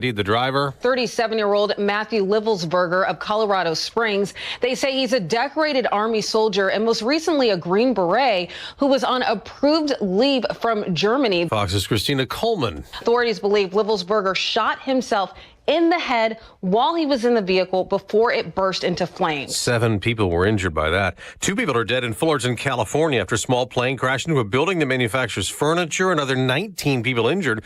The driver, 37-year-old Matthew Livelsberger of Colorado Springs. They say he's a decorated Army soldier and most recently a Green Beret who was on approved leave from Germany. Fox's Christina Coleman. Authorities believe Livelsberger shot himself in the head while he was in the vehicle before it burst into flames. 7 people were injured by that. 2 people are dead in Fullerton, California after a small plane crashed into a building that manufactures furniture. Another 19 people injured.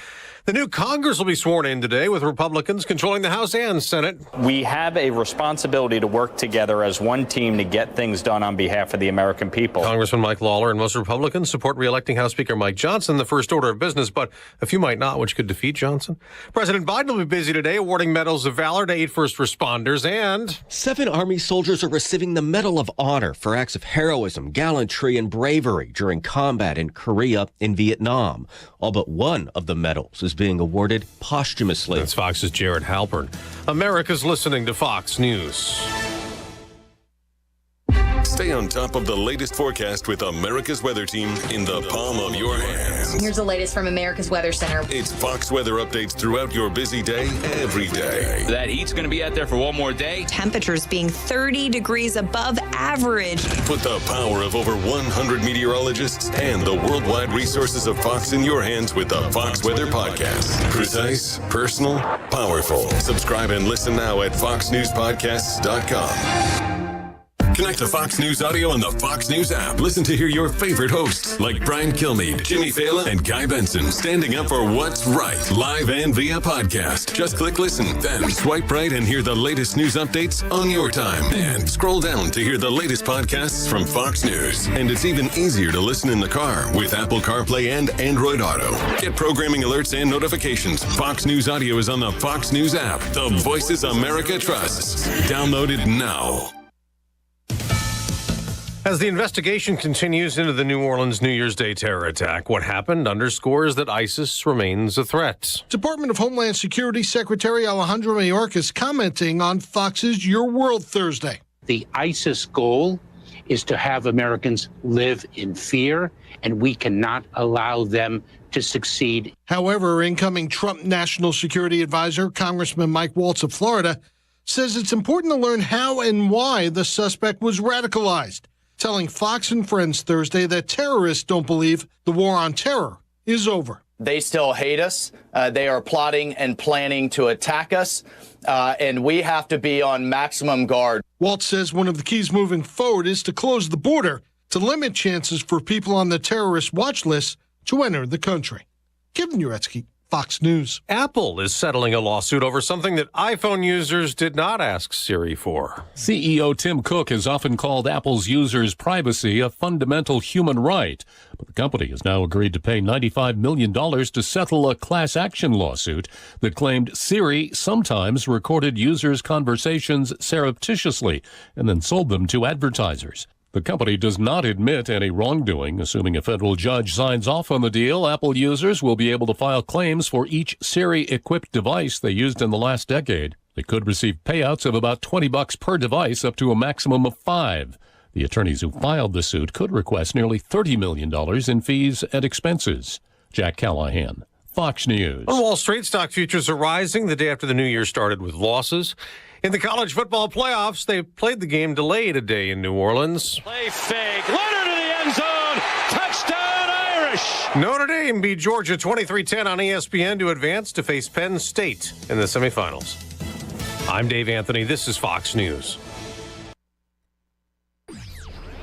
The new Congress will be sworn in today with Republicans controlling the House and Senate. We have a responsibility to work together as one team to get things done on behalf of the American people. Congressman Mike Lawler and most Republicans support re-electing House Speaker Mike Johnson, the first order of business, but a few might not, which could defeat Johnson. President Biden will be busy today awarding medals of valor to 8 first responders, and 7 Army soldiers are receiving the Medal of Honor for acts of heroism, gallantry, and bravery during combat in Korea and Vietnam. All but one of the medals is being awarded posthumously. That's Fox's Jared Halpern. America's listening to Fox News. Stay on top of the latest forecast with America's Weather Team in the palm of your hands. Here's the latest from America's Weather Center. It's Fox weather updates throughout your busy day, every day. That heat's going to be out there for one more day. Temperatures being 30 degrees above average. Put the power of over 100 meteorologists and the worldwide resources of Fox in your hands with the Fox Weather Podcast. Precise, personal, powerful. Subscribe and listen now at foxnewspodcasts.com. Connect to Fox News Audio on the Fox News app. Listen to hear your favorite hosts like Brian Kilmeade, Jimmy Fallon, and Guy Benson standing up for what's right, live and via podcast. Just click listen, then swipe right and hear the latest news updates on your time. And scroll down to hear the latest podcasts from Fox News. And it's even easier to listen in the car with Apple CarPlay and Android Auto. Get programming alerts and notifications. Fox News Audio is on the Fox News app. The voices America trusts. Download it now. As the investigation continues into the New Orleans New Year's Day terror attack, what happened underscores that ISIS remains a threat. Department of Homeland Security Secretary Alejandro Mayorkas commenting on Fox's Your World Thursday. The ISIS goal is to have Americans live in fear, and we cannot allow them to succeed. However, incoming Trump National Security Advisor, Congressman Mike Waltz of Florida, says it's important to learn how and why the suspect was radicalized, telling Fox and Friends Thursday that terrorists don't believe the war on terror is over. They still hate us. They are plotting and planning to attack us, and we have to be on maximum guard. Waltz says one of the keys moving forward is to close the border to limit chances for people on the terrorist watch list to enter the country. Kevin Uretsky, Fox News. Apple is settling a lawsuit over something that iPhone users did not ask Siri for. CEO Tim Cook has often called Apple's users' privacy a fundamental human right. But the company has now agreed to pay $95 million to settle a class action lawsuit that claimed Siri sometimes recorded users' conversations surreptitiously and then sold them to advertisers. The company does not admit any wrongdoing. Assuming a federal judge signs off on the deal, Apple users will be able to file claims for each Siri-equipped device they used in the last decade. They could receive payouts of about $20 per device, up to a maximum of 5. The attorneys who filed the suit could request nearly $30 million in fees and expenses. Jack Callahan, Fox News. On Wall Street, stock futures are rising the day after the new year started with losses. In the college football playoffs, they played the game delayed a day in New Orleans. Play fake. Leonard to the end zone. Touchdown, Irish. Notre Dame beat Georgia 23-10 on ESPN to advance to face Penn State in the semifinals. I'm Dave Anthony. This is Fox News.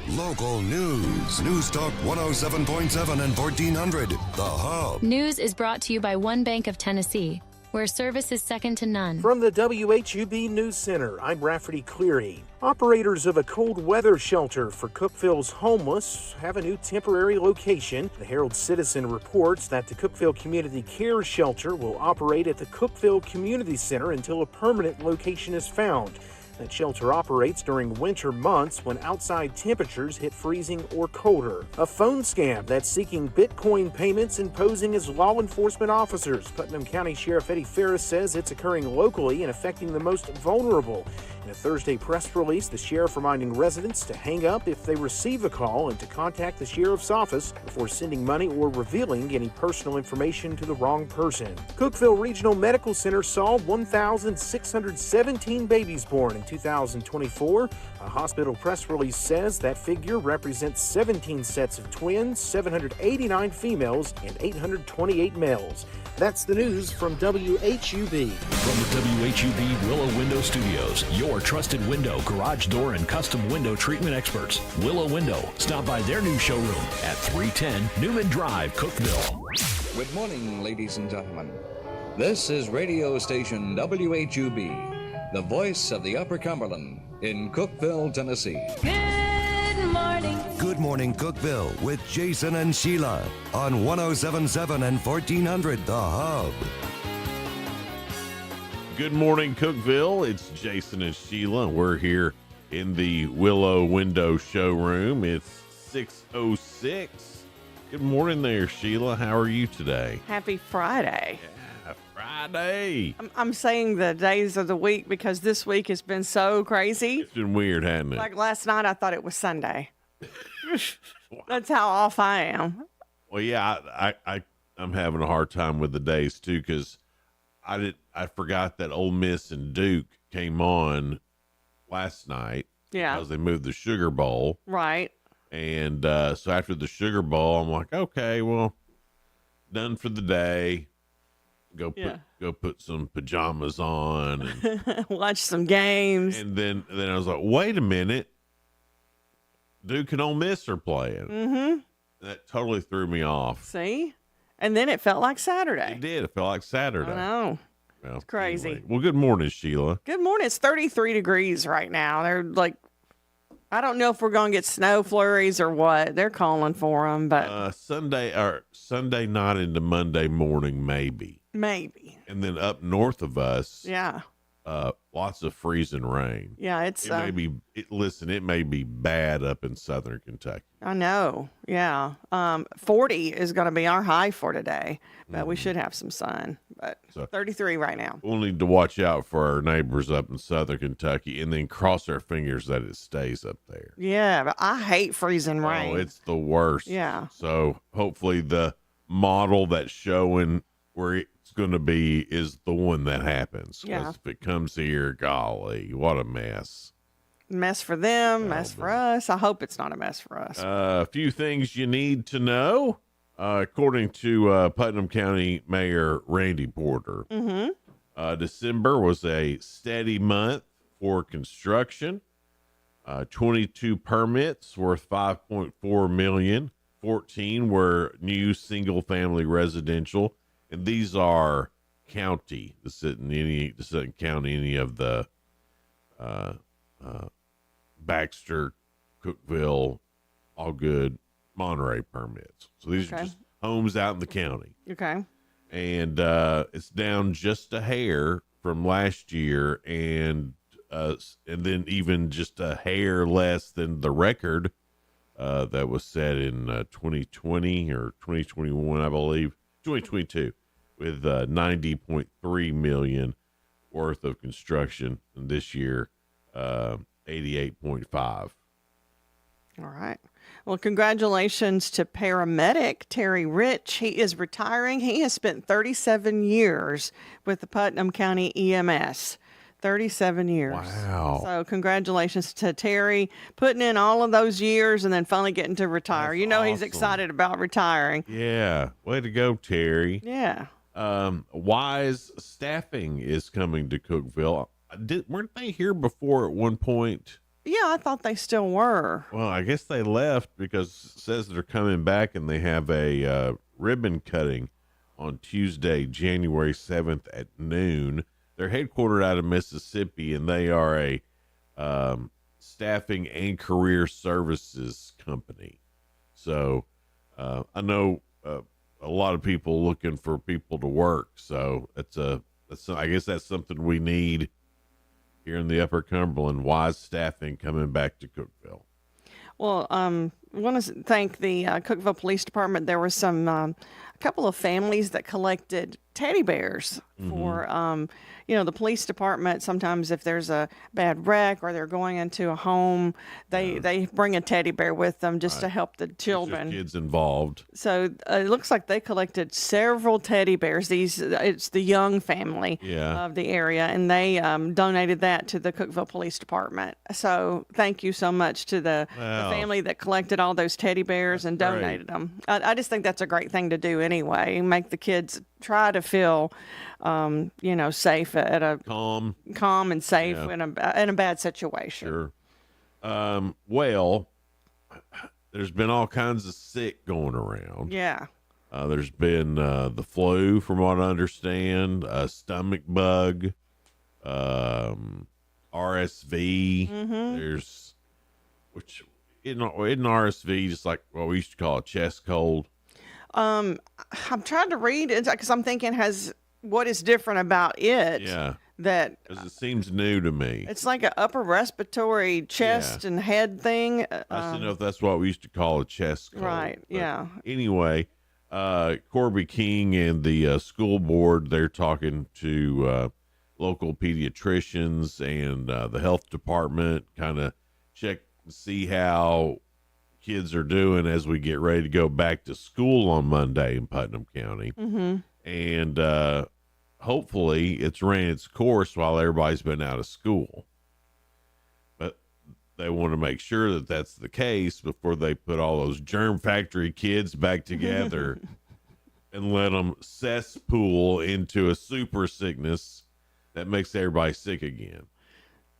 Local news. News Talk 107.7 and 1400. The Hub. News is brought to you by One Bank of Tennessee, where service is second to none. From the WHUB News Center, I'm Rafferty Cleary. Operators of a cold weather shelter for Cookeville's homeless have a new temporary location. The Herald-Citizen reports that the Cookeville Community Care Shelter will operate at the Cookeville Community Center until a permanent location is found. That shelter operates during winter months when outside temperatures hit freezing or colder. A phone scam that's seeking Bitcoin payments and posing as law enforcement officers. Putnam County Sheriff Eddie Ferris says it's occurring locally and affecting the most vulnerable. In a Thursday press release, the sheriff reminding residents to hang up if they receive a call and to contact the sheriff's office before sending money or revealing any personal information to the wrong person. Cookeville Regional Medical Center saw 1,617 babies born in 2024. A hospital press release says that figure represents 17 sets of twins, 789 females, and 828 males. That's the news from WHUB. From the WHUB Willow Window Studios, your trusted window, garage door, and custom window treatment experts. Willow Window. Stop by their new showroom at 310 Newman Drive, Cookeville. Good morning, ladies and gentlemen. This is radio station WHUB, the voice of the Upper Cumberland in Cookeville, Tennessee. Good morning. Good morning, Cookeville, with Jason and Sheila on 1077 and 1400 The Hub. Good morning, Cookeville. It's Jason and Sheila. We're here in the Willow Window showroom. It's 6:06. Good morning there, Sheila. How are you today? Happy Friday. Yeah, Friday. I'm saying the days of the week because this week has been so crazy. It's been weird, hasn't it? Like last night, I thought it was Sunday. That's how off I am. Well, yeah, I'm having a hard time with the days too because I forgot that Ole Miss and Duke came on last night. Yeah, because they moved the Sugar Bowl. Right. And so after the Sugar Bowl, I'm like, okay, well, done for the day. Go put some pajamas on and watch some games. And then I was like, wait a minute. Duke and Ole Miss are playing. Mm-hmm. That totally threw me off. See? And then it felt like Saturday. It did. It felt like Saturday. I know. Well, it's crazy. Anyway. Well, good morning, Sheila. Good morning. It's 33 degrees right now. They're like, I don't know if we're going to get snow flurries or what. They're calling for them, but Sunday night into Monday morning, maybe. Maybe. And then up north of us, yeah, lots of freezing rain. Yeah, it may be. It may be bad up in southern Kentucky. I know. Yeah, 40 is going to be our high for today, but we should have some sun. But 33 right now. We'll need to watch out for our neighbors up in southern Kentucky, and then cross our fingers that it stays up there. Yeah, but I hate freezing rain. Oh, it's the worst. Yeah. So hopefully the model that's showing where it's going to be is the one that happens. Yeah. If it comes here, golly, what a mess. Mess for them, mess for us. I hope it's not a mess for us. A few things you need to know. According to Putnam County Mayor Randy Porter, December was a steady month for construction. 22 permits worth $5.4 million. 14 were new single-family residential, and these are county. This doesn't count any of the Baxter, Cookeville, all good Monterey permits. So these are just homes out in the county. Okay. And it's down just a hair from last year, and then even just a hair less than the record that was set in 2020 or 2021, I believe, 2022, with $90.3 million worth of construction, and this year 88.5. All right. Well, congratulations to paramedic Terry Rich. He is retiring. He has spent 37 years with the Putnam County EMS. 37 years. Wow. So congratulations to Terry, putting in all of those years and then finally getting to retire. That's awesome. He's excited about retiring. Yeah. Way to go, Terry. Yeah. Wise Staffing is coming to Cookeville. Weren't they here before at one point? Yeah, I thought they still were. Well, I guess they left because it says they're coming back, and they have a ribbon cutting on Tuesday, January 7th at noon. They're headquartered out of Mississippi, and they are a staffing and career services company. So I know a lot of people looking for people to work. So I guess that's something we need here in the Upper Cumberland. Wise staffing coming back to Cookeville. Well, I want to thank the Cookeville Police Department. There was a couple of families that collected teddy bears for, the police department. Sometimes if there's a bad wreck or they're going into a home, they bring a teddy bear with them just to help the children. Kids involved. So it looks like they collected several teddy bears. It's the Young family of the area, and they donated that to the Cookeville Police Department. So thank you so much to the family that collected all those teddy bears and donated them. I just think that's a great thing to do anyway. Make the kids try to feel, safe at a calm and safe in a bad situation. Sure. Well, there's been all kinds of sick going around. Yeah. There's been the flu, from what I understand, a stomach bug, RSV. There's, which isn't RSV just like what we used to call a chest cold? I'm trying to read it because I'm thinking what is different about it. Yeah. That because it seems new to me. It's like an upper respiratory chest and head thing. I don't know if that's what we used to call a chest cold. Right. Yeah. Anyway, Corby King and the school board, they're talking to local pediatricians and the health department, kind of check and see how kids are doing as we get ready to go back to school on Monday in Putnam County. And hopefully it's ran its course while everybody's been out of school. But they want to make sure that that's the case before they put all those germ factory kids back together and let them cesspool into a super sickness that makes everybody sick again.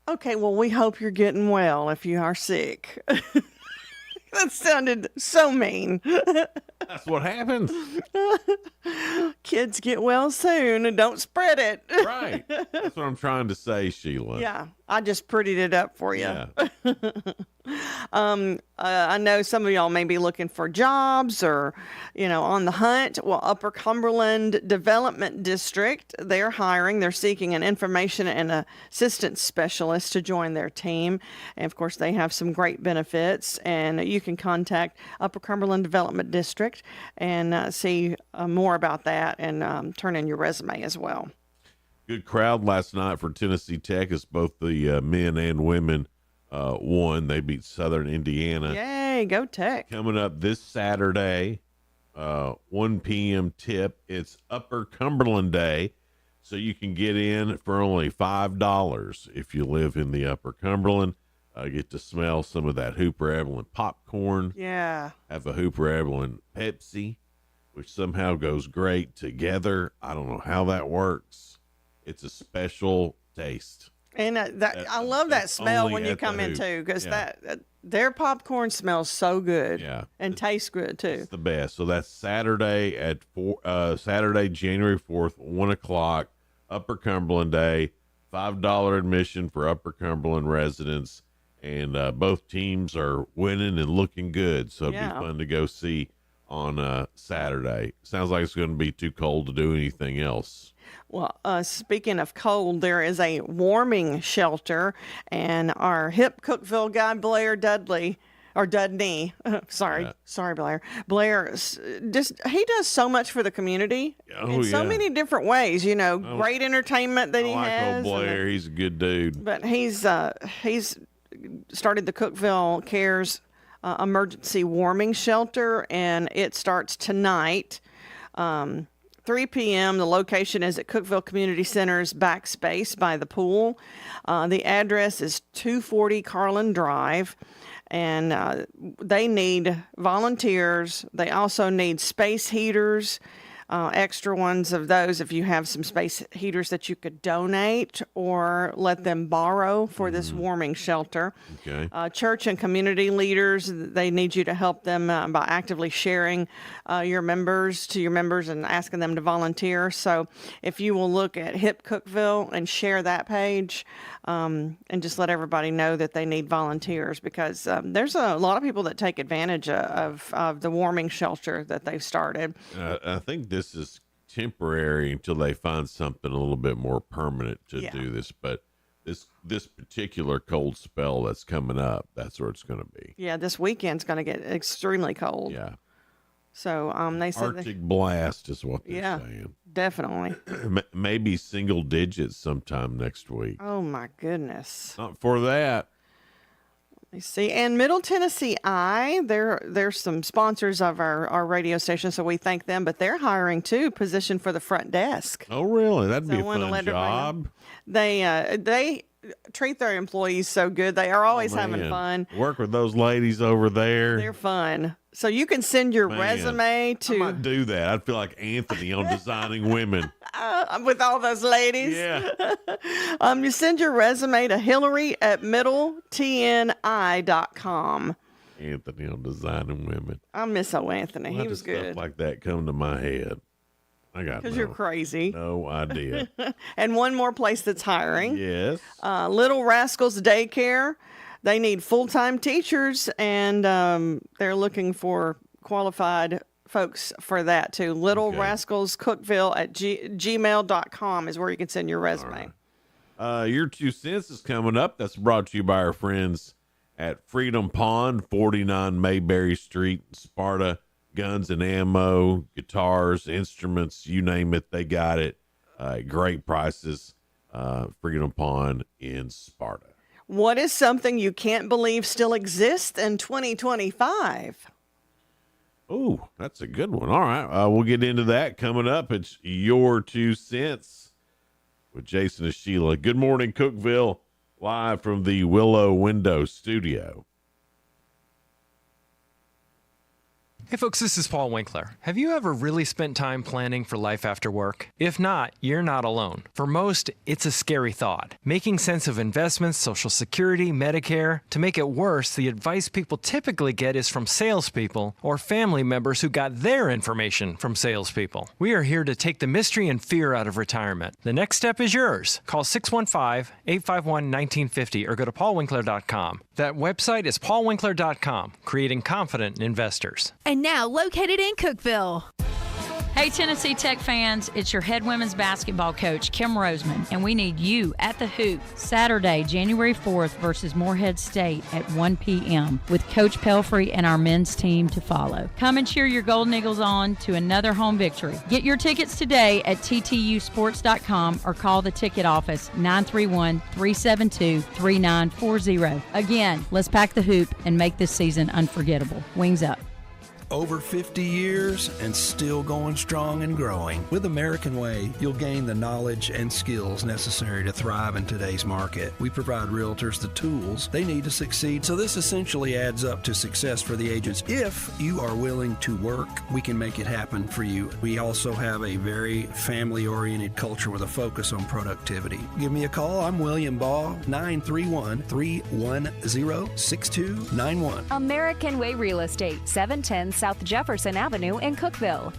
Okay, well, we hope you're getting well if you are sick. That sounded so mean. That's what happens. Kids get well soon and don't spread it. Right. That's what I'm trying to say, Sheila. Yeah, I just prettied it up for you. Yeah. I know some of y'all may be looking for jobs or, on the hunt. Well, Upper Cumberland Development District, they're hiring. They're seeking an information and assistance specialist to join their team. And, of course, they have some great benefits. And you can contact Upper Cumberland Development District and see more about that and turn in your resume as well. Good crowd last night for Tennessee Tech as both the men and women won. They beat Southern Indiana. Yay, go Tech. Coming up this Saturday, 1 p.m. tip. It's Upper Cumberland Day, so you can get in for only $5 if you live in the Upper Cumberland. Get to smell some of that Hooper Evelyn popcorn. Yeah. Have a Hooper Evelyn Pepsi, which somehow goes great together. I don't know how that works. It's a special taste. And I love that smell when you come in too, because their popcorn smells so good, and tastes good too. It's the best. So that's Saturday at Saturday, January 4th, 1:00, Upper Cumberland Day. $5 admission for Upper Cumberland residents, and both teams are winning and looking good. So it'll be fun to go see on Saturday. Sounds like it's going to be too cold to do anything else. Well, speaking of cold, there is a warming shelter, and our hip Cookeville guy, Blair Dudley, or Dudney, sorry, Blair. Blair, he does so much for the community in so many different ways, great entertainment that he has. Old Blair, he's a good dude. But he's started the Cookeville Cares emergency warming shelter, and it starts tonight. 3 p.m. The location is at Cookeville Community Center's backspace by the pool. The address is 240 Carlin Drive, and they need volunteers. They also need space heaters, extra ones of those if you have some space heaters that you could donate or let them borrow for this warming shelter. Okay. Church and community leaders, they need you to help them by actively sharing your members and asking them to volunteer. So if you will look at Hip Cookeville and share that page and just let everybody know that they need volunteers, because there's a lot of people that take advantage of the warming shelter that they've started. I think this is temporary until they find something a little bit more permanent to do this. But this particular cold spell that's coming up, that's where it's going to be. Yeah, this weekend's going to get extremely cold. Yeah. So they said Arctic blast is what they're saying. Definitely. Maybe single digits sometime next week. Oh my goodness. Not for that. Let me see. And Middle Tennessee there's some sponsors of our radio station, so we thank them, but they're hiring too, position for the front desk. Oh really? That'd be a fun job. They treat their employees so good. They are always having fun. Work with those ladies over there. They're fun. So you can send your resume to. I might do that. I'd feel like Anthony on Designing Women. With all those ladies. Yeah. You send your resume to Hillary@middletni.com. Anthony on Designing Women. I miss old Anthony. He was good. Stuff like that come to my head. I got because you're crazy. No idea. And one more place that's hiring. Yes. Little Rascals Daycare. They need full-time teachers, and they're looking for qualified folks for that too. Little Rascals Cookeville at gmail.com is where you can send your resume. Right. Your 2 cents is coming up. That's brought to you by our friends at Freedom Pond, 49 Mayberry Street, Sparta. Guns and ammo, guitars, instruments, you name it, they got it. Great prices. Freedom Pond in Sparta. What is something you can't believe still exists in 2025? Oh, that's a good one. All right. We'll get into that coming up. It's your 2 cents with Jason and Sheila. Good morning, Cookeville, live from the Willow Window Studio. Hey folks, this is Paul Winkler. Have you ever really spent time planning for life after work? If not, you're not alone. For most, it's a scary thought. Making sense of investments, Social Security, Medicare. To make it worse, the advice people typically get is from salespeople or family members who got their information from salespeople. We are here to take the mystery and fear out of retirement. The next step is yours. Call 615-851-1950 or go to paulwinkler.com. That website is paulwinkler.com, creating confident investors. And now located in Cookeville. Hey, Tennessee Tech fans, it's your head women's basketball coach, Kim Roseman, and we need you at the Hoop Saturday, January 4th versus Morehead State at 1 p.m. with Coach Pelfrey and our men's team to follow. Come and cheer your Golden Eagles on to another home victory. Get your tickets today at ttusports.com or call the ticket office 931-372-3940. Again, let's pack the Hoop and make this season unforgettable. Wings up. Over 50 years and still going strong and growing. With American Way, you'll gain the knowledge and skills necessary to thrive in today's market. We provide realtors the tools they need to succeed, so this essentially adds up to success for the agents. If you are willing to work, we can make it happen for you. We also have a very family-oriented culture with a focus on productivity. Give me a call. I'm William Ball, 931-310-6291. American Way Real Estate, 710 South Jefferson Avenue in Cookeville.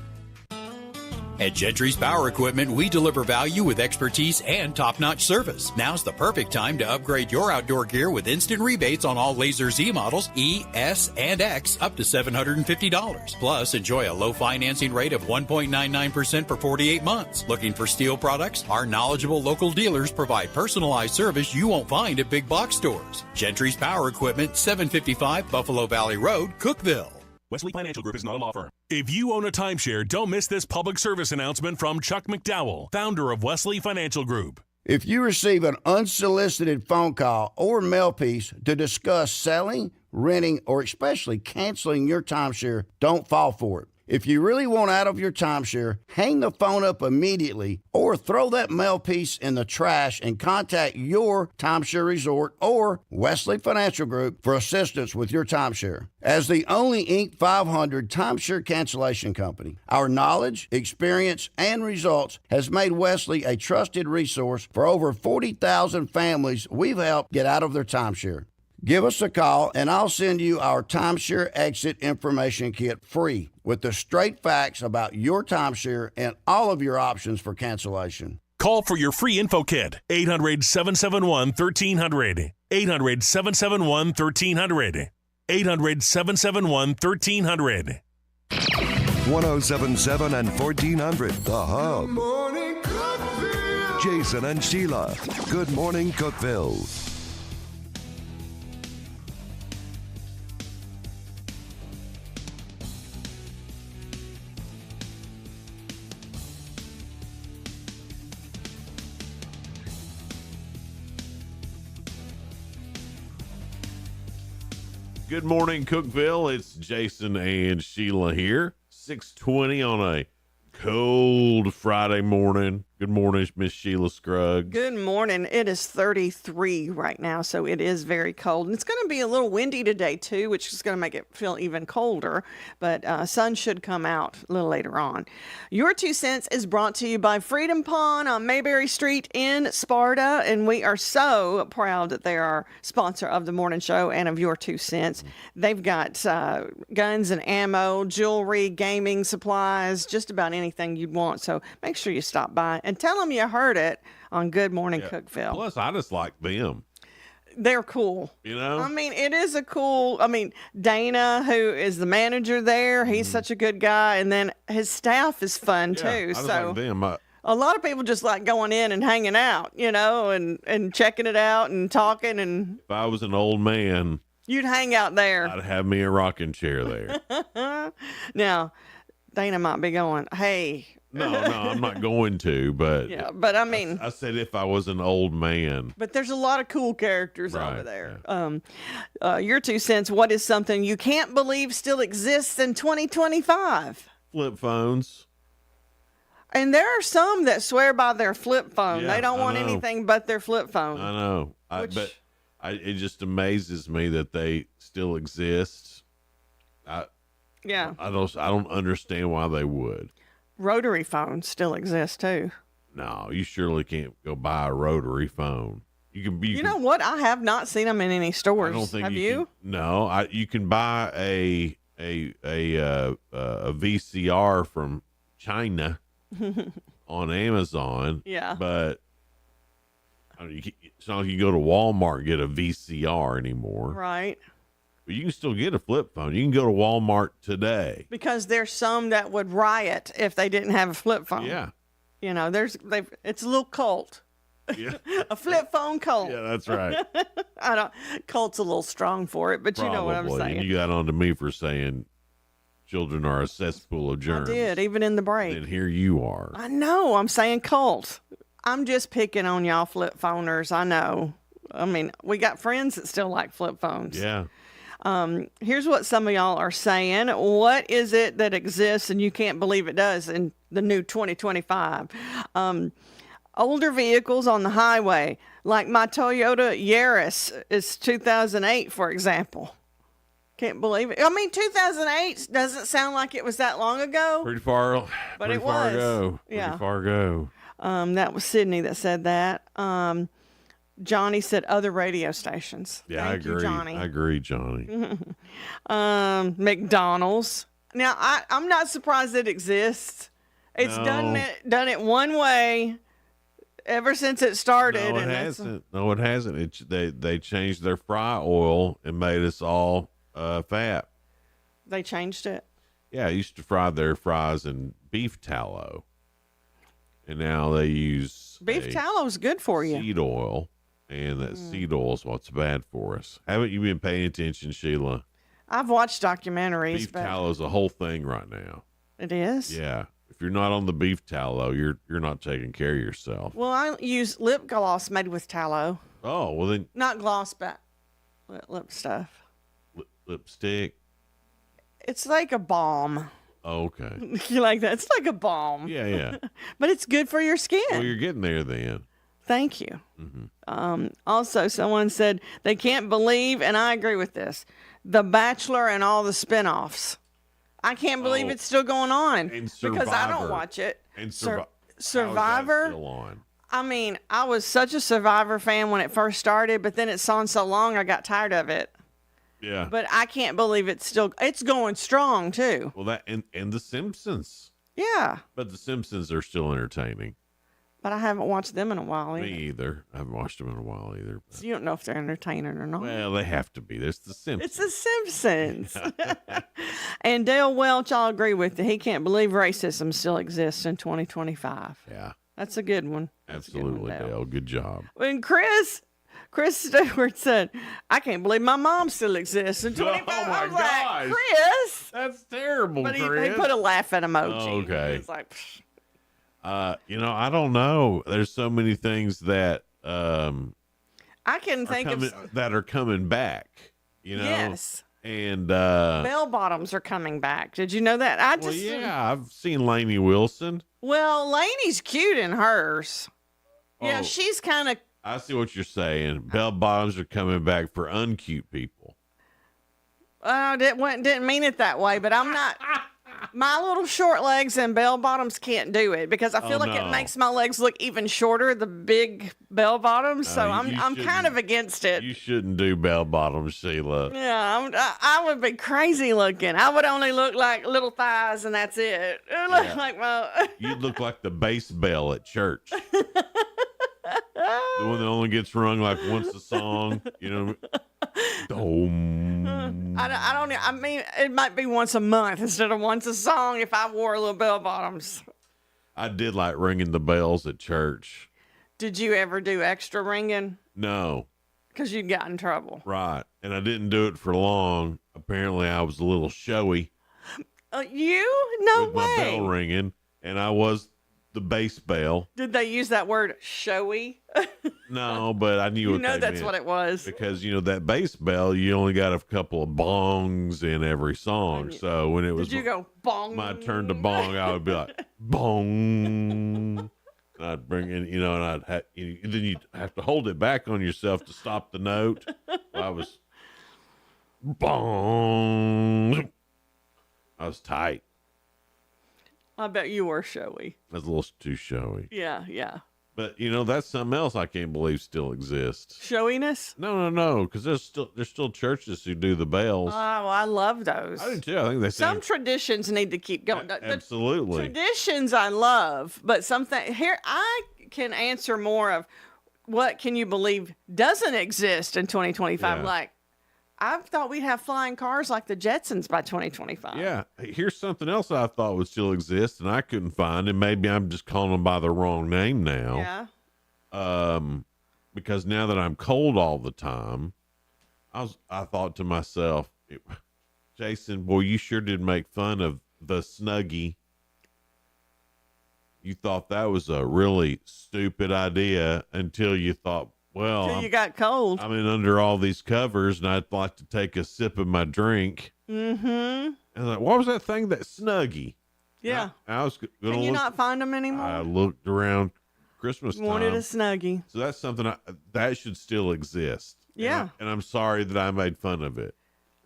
At Gentry's Power Equipment, we deliver value with expertise and top-notch service. Now's the perfect time to upgrade your outdoor gear with instant rebates on all Laser Z models, E, S, and X, up to $750. Plus, enjoy a low financing rate of 1.99% for 48 months. Looking for steel products? Our knowledgeable local dealers provide personalized service you won't find at big box stores. Gentry's Power Equipment, 755 Buffalo Valley Road, Cookeville. Wesley Financial Group is not a law firm. If you own a timeshare, don't miss this public service announcement from Chuck McDowell, founder of Wesley Financial Group. If you receive an unsolicited phone call or mail piece to discuss selling, renting, or especially canceling your timeshare, don't fall for it. If you really want out of your timeshare, hang the phone up immediately or throw that mail piece in the trash and contact your timeshare resort or Wesley Financial Group for assistance with your timeshare. As the only Inc. 500 timeshare cancellation company, our knowledge, experience, and results has made Wesley a trusted resource for over 40,000 families we've helped get out of their timeshare. Give us a call, and I'll send you our timeshare exit information kit free with the straight facts about your timeshare and all of your options for cancellation. Call for your free info kit, 800-771-1300. 800-771-1300. 800-771-1300. 1077 and 1400, The Hub. Jason and Sheila. Good morning, Cookeville. Good morning, Cookeville. It's Jason and Sheila here. 6:20 on a cold Friday morning. Good morning, Miss Sheila Scruggs. Good morning. It is 33 right now, so it is very cold. And it's going to be a little windy today, too, which is going to make it feel even colder. But sun should come out a little later on. Your 2 cents is brought to you by Freedom Pond on Mayberry Street in Sparta. And we are so proud that they are sponsor of the morning show and of Your 2 cents. They've got guns and ammo, jewelry, gaming supplies, just about anything you'd want. So make sure you stop by and tell them you heard it on Good Morning Cookeville. Plus, I just like them. They're cool. You know? I mean, it is a cool, Dana, who is the manager there, he's such a good guy. And then his staff is fun, too. I just like them. A lot of people just like going in and hanging out, and checking it out and talking. And If I was an old man, you'd hang out there. I'd have me a rocking chair there. Now, Dana might be going, hey. No, I'm not going to, but yeah, but I mean, I said if I was an old man. But there's a lot of cool characters Right, over there. Your 2 cents. What is something you can't believe still exists in 2025? Flip phones. And there are some that swear by their flip phone. Yeah, They don't I want know. anything but their flip phone. I know. It just amazes me that they still exist. Yeah. I don't understand why they would. Rotary phones still exist too. No, you surely can't go buy a rotary phone. You know what? I have not seen them in any stores. I don't think have you? No, you can buy a VCR from China on Amazon. Yeah. But it's not like you go to Walmart and get a VCR anymore. Right. But you can still get a flip phone. You can go to Walmart today. Because there's some that would riot if they didn't have a flip phone. Yeah. It's a little cult. Yeah. A flip phone cult. Yeah, that's right. Cult's a little strong for it, but Probably. you know what I'm saying. And you got on to me for saying children are a cesspool of germs. I did, even in the break. And here you are. I know. I'm saying cult. I'm just picking on y'all flip phoners. I know. I mean, we got friends that still like flip phones. Yeah. Here's what some of y'all are saying. What is it that exists and you can't believe it does in the new 2025? Older vehicles on the highway, like my Toyota Yaris is 2008, for example. Can't believe it. I mean, 2008 doesn't sound like it was that long ago. Pretty far ago. Pretty far ago. That was Sydney that said that. Johnny said other radio stations. Yeah, Thank I agree. You, Johnny. I agree, Johnny. McDonald's. Now, I'm not surprised it exists. It's done it one way ever since it started. No, it hasn't. No, it hasn't. They changed their fry oil and made us all fat. They changed it? Yeah, I used to fry their fries in beef tallow. And now they use beef tallow is good for you. Seed oil. And that seed oil is what's bad for us. Haven't you been paying attention, Sheila? I've watched documentaries. Beef tallow is a whole thing right now. It is? Yeah. If you're not on the beef tallow, you're not taking care of yourself. Well, I use lip gloss made with tallow. Oh, well then. Not gloss, but lip stuff. Lipstick? It's like a balm. Oh, okay. You like that? It's like a balm. Yeah. But it's good for your skin. Well, you're getting there then. Thank you. Mm-hmm. Also, someone said they can't believe, and I agree with this, The Bachelor and all the spinoffs. I can't believe it's still going on because I don't watch it. And Survivor. Still on? I mean, I was such a Survivor fan when it first started, but then it's on so long I got tired of it. Yeah. But I can't believe it's going strong too. Well, that and The Simpsons. Yeah. But The Simpsons are still entertaining. But I haven't watched them in a while either. Me either. I haven't watched them in a while either. So you don't know if they're entertaining or not. Well, they have to be. There's The Simpsons. It's The Simpsons. And Dale Welch, I'll agree with you. He can't believe racism still exists in 2025. Yeah. That's a good one. Absolutely, Dale. Good job. When Chris Stewart said, I can't believe my mom still exists in 25. Oh, my I was like, gosh. Chris. That's terrible, But he Chris. put a laughing emoji. Oh, okay. It's like, pfft. I don't know. There's so many things that I can think of that are coming back. Yes. And bell bottoms are coming back. Did you know that? I've seen Lainey Wilson. Well, Lainey's cute in hers. Yeah, Oh. she's kind of. I see what you're saying. Bell bottoms are coming back for uncute people. Didn't mean it that way, but I'm not. My little short legs and bell bottoms can't do it because I feel like it makes my legs look even shorter. The big bell bottoms, so I'm kind of against it. You shouldn't do bell bottoms, Sheila. Yeah, I would be crazy looking. I would only look like little thighs, and that's it. It look like my. You'd look like the bass bell at church. The one that only gets rung like once a song, I mean, it might be once a month instead of once a song if I wore little bell bottoms. I did like ringing the bells at church. Did you ever do extra ringing? No. Because you got in trouble. Right. And I didn't do it for long. Apparently, I was a little showy. You? No with way. My bell ringing, and I was the bass bell. Did they use that word showy? No, but I knew what they that's meant. what it was. Because, that bass bell, you only got a couple of bongs in every song. So when it was Did you go bong? my turn to bong, I would be like, bong. And I'd bring in, and then you'd have to hold it back on yourself to stop the note. I was bong. I was tight. I bet you were showy. I was a little too showy. Yeah. But that's something else I can't believe still exists. Showiness? No, because there's still churches who do the bells. Oh, I love those. I do too. I think some traditions need to keep going. Absolutely. Traditions I love, but something here I can answer more of what can you believe doesn't exist in 2025? Yeah. Like I thought we'd have flying cars like the Jetsons by 2025. Yeah. Here's something else I thought would still exist and I couldn't find, and maybe I'm just calling them by the wrong name now. Yeah. Because now that I'm cold all the time, I thought to myself, Jason, boy, you sure did make fun of the Snuggie. You thought that was a really stupid idea until you thought, well, Until you got cold. I'm in under all these covers and I'd like to take a sip of my drink. Mm-hmm. And I was like, what was that thing? That Snuggie. Yeah. I was gonna Can you look, not find them anymore? I looked around Christmas time. Wanted a Snuggie. So that's something that should still exist. Yeah. And I'm sorry that I made fun of it.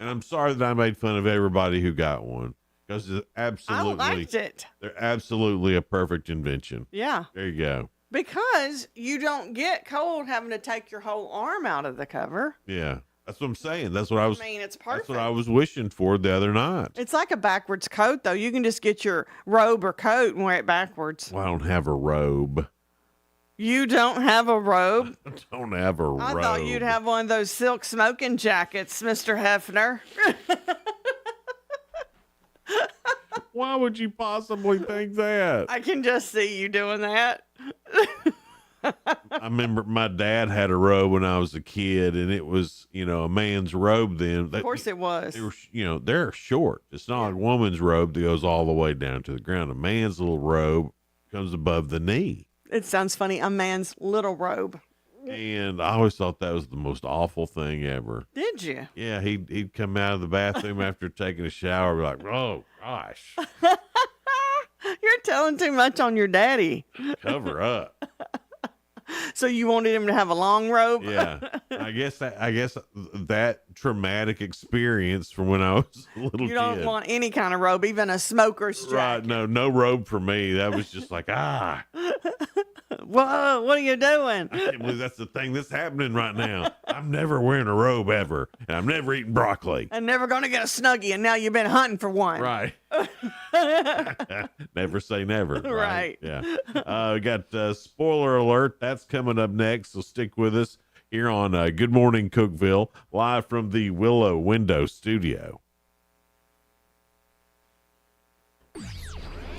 And I'm sorry that I made fun of everybody who got one. Because it's absolutely, I liked it. They're absolutely a perfect invention. Yeah. There you go. Because you don't get cold having to take your whole arm out of the cover. Yeah. That's what I'm saying. That's what I was. I mean, it's perfect. That's what I was wishing for the other night. It's like a backwards coat, though. You can just get your robe or coat and wear it backwards. Well, I don't have a robe. You don't have a robe? I don't have a robe. I thought you'd have one of those silk smoking jackets, Mr. Hefner. Why would you possibly think that? I can just see you doing that. I remember my dad had a robe when I was a kid, and it was, a man's robe then. Of course it was. They were, they're short. It's not like a woman's robe that goes all the way down to the ground. A man's little robe comes above the knee. It sounds funny. A man's little robe. And I always thought that was the most awful thing ever. Did you? Yeah, he'd come out of the bathroom after taking a shower and be like, oh, gosh. You're telling too much on your daddy. Cover up. So you wanted him to have a long robe? Yeah. I guess that traumatic experience from when I was a little kid. You don't want any kind of robe, even a smoker's jacket. Right. No robe for me. That was just like, Whoa, what are you doing? I can't believe that's the thing that's happening right now. I'm never wearing a robe ever, and I'm never eating broccoli. I'm never going to get a Snuggie, and now you've been hunting for one. Right. Never say never. Right. Yeah. We got spoiler alert. That's coming up next, so stick with us here on Good Morning Cookeville, live from the Willow Window Studio.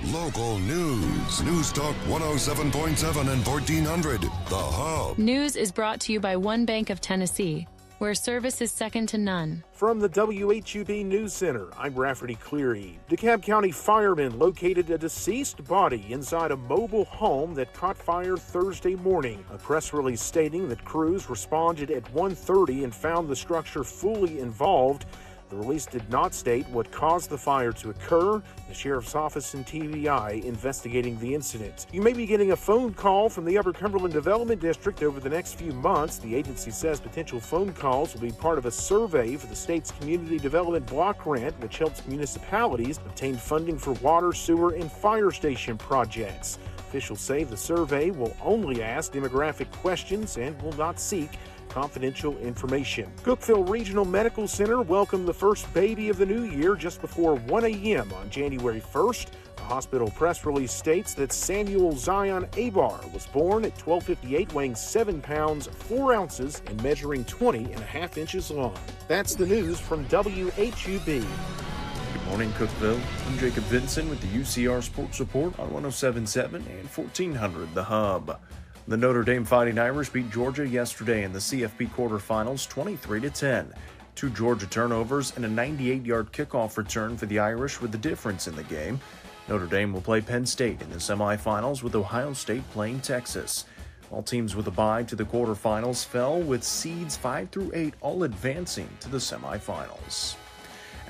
Local news. News Talk 107.7 and 1400. The Hub. News is brought to you by One Bank of Tennessee, where service is second to none. From the WHUB News Center, I'm Rafferty Cleary. DeKalb County firemen located a deceased body inside a mobile home that caught fire Thursday morning. A press release stating that crews responded at 1:30 and found the structure fully involved. The release did not state what caused the fire to occur. The Sheriff's Office and TBI investigating the incident. You may be getting a phone call from the Upper Cumberland Development District over the next few months. The agency says potential phone calls will be part of a survey for the state's Community Development Block Grant, which helps municipalities obtain funding for water, sewer, and fire station projects. Officials say the survey will only ask demographic questions and will not seek confidential information. Cookeville Regional Medical Center welcomed the first baby of the new year just before 1 a.m. on January 1st. The hospital press release states that Samuel Zion Abar was born at 12:58, weighing 7 pounds, 4 ounces, and measuring 20.5 inches long. That's the news from WHUB. Good morning, Cookeville. I'm Jacob Vinson with the UCR Sports Report on 107.7 and 1400 The Hub. The Notre Dame Fighting Irish beat Georgia yesterday in the CFP quarterfinals 23-10. 2 Georgia turnovers and a 98-yard kickoff return for the Irish were the difference in the game. Notre Dame will play Penn State in the semifinals, with Ohio State playing Texas. All teams with a bye to the quarterfinals fell, with seeds 5 through 8 all advancing to the semifinals.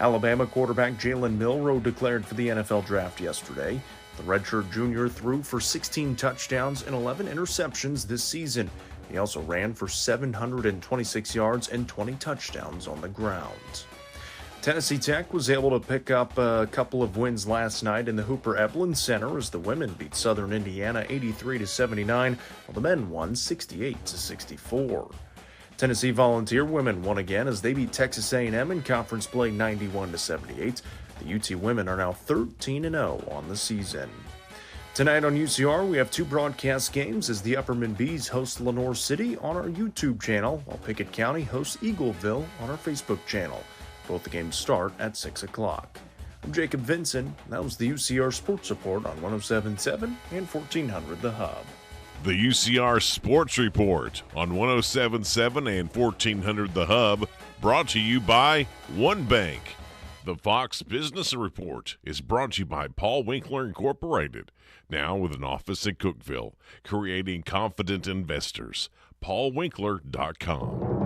Alabama quarterback Jalen Milroe declared for the NFL draft yesterday. The redshirt junior threw for 16 touchdowns and 11 interceptions this season. He also ran for 726 yards and 20 touchdowns on the ground. Tennessee Tech was able to pick up a couple of wins last night in the Hooper-Eblin Center as the women beat Southern Indiana 83-79, while the men won 68-64. Tennessee Volunteer women won again as they beat Texas A&M in conference play 91-78. The UT women are now 13-0 on the season. Tonight on UCR, we have 2 broadcast games as the Upperman Bees host Lenoir City on our YouTube channel, while Pickett County hosts Eagleville on our Facebook channel. Both the games start at 6 o'clock. I'm Jacob Vinson. That was the UCR Sports Report on 107.7 and 1400 The Hub. The UCR Sports Report on 107.7 and 1400 The Hub, brought to you by One Bank. The Fox Business Report is brought to you by Paul Winkler Incorporated, now with an office in Cookeville, creating confident investors. PaulWinkler.com.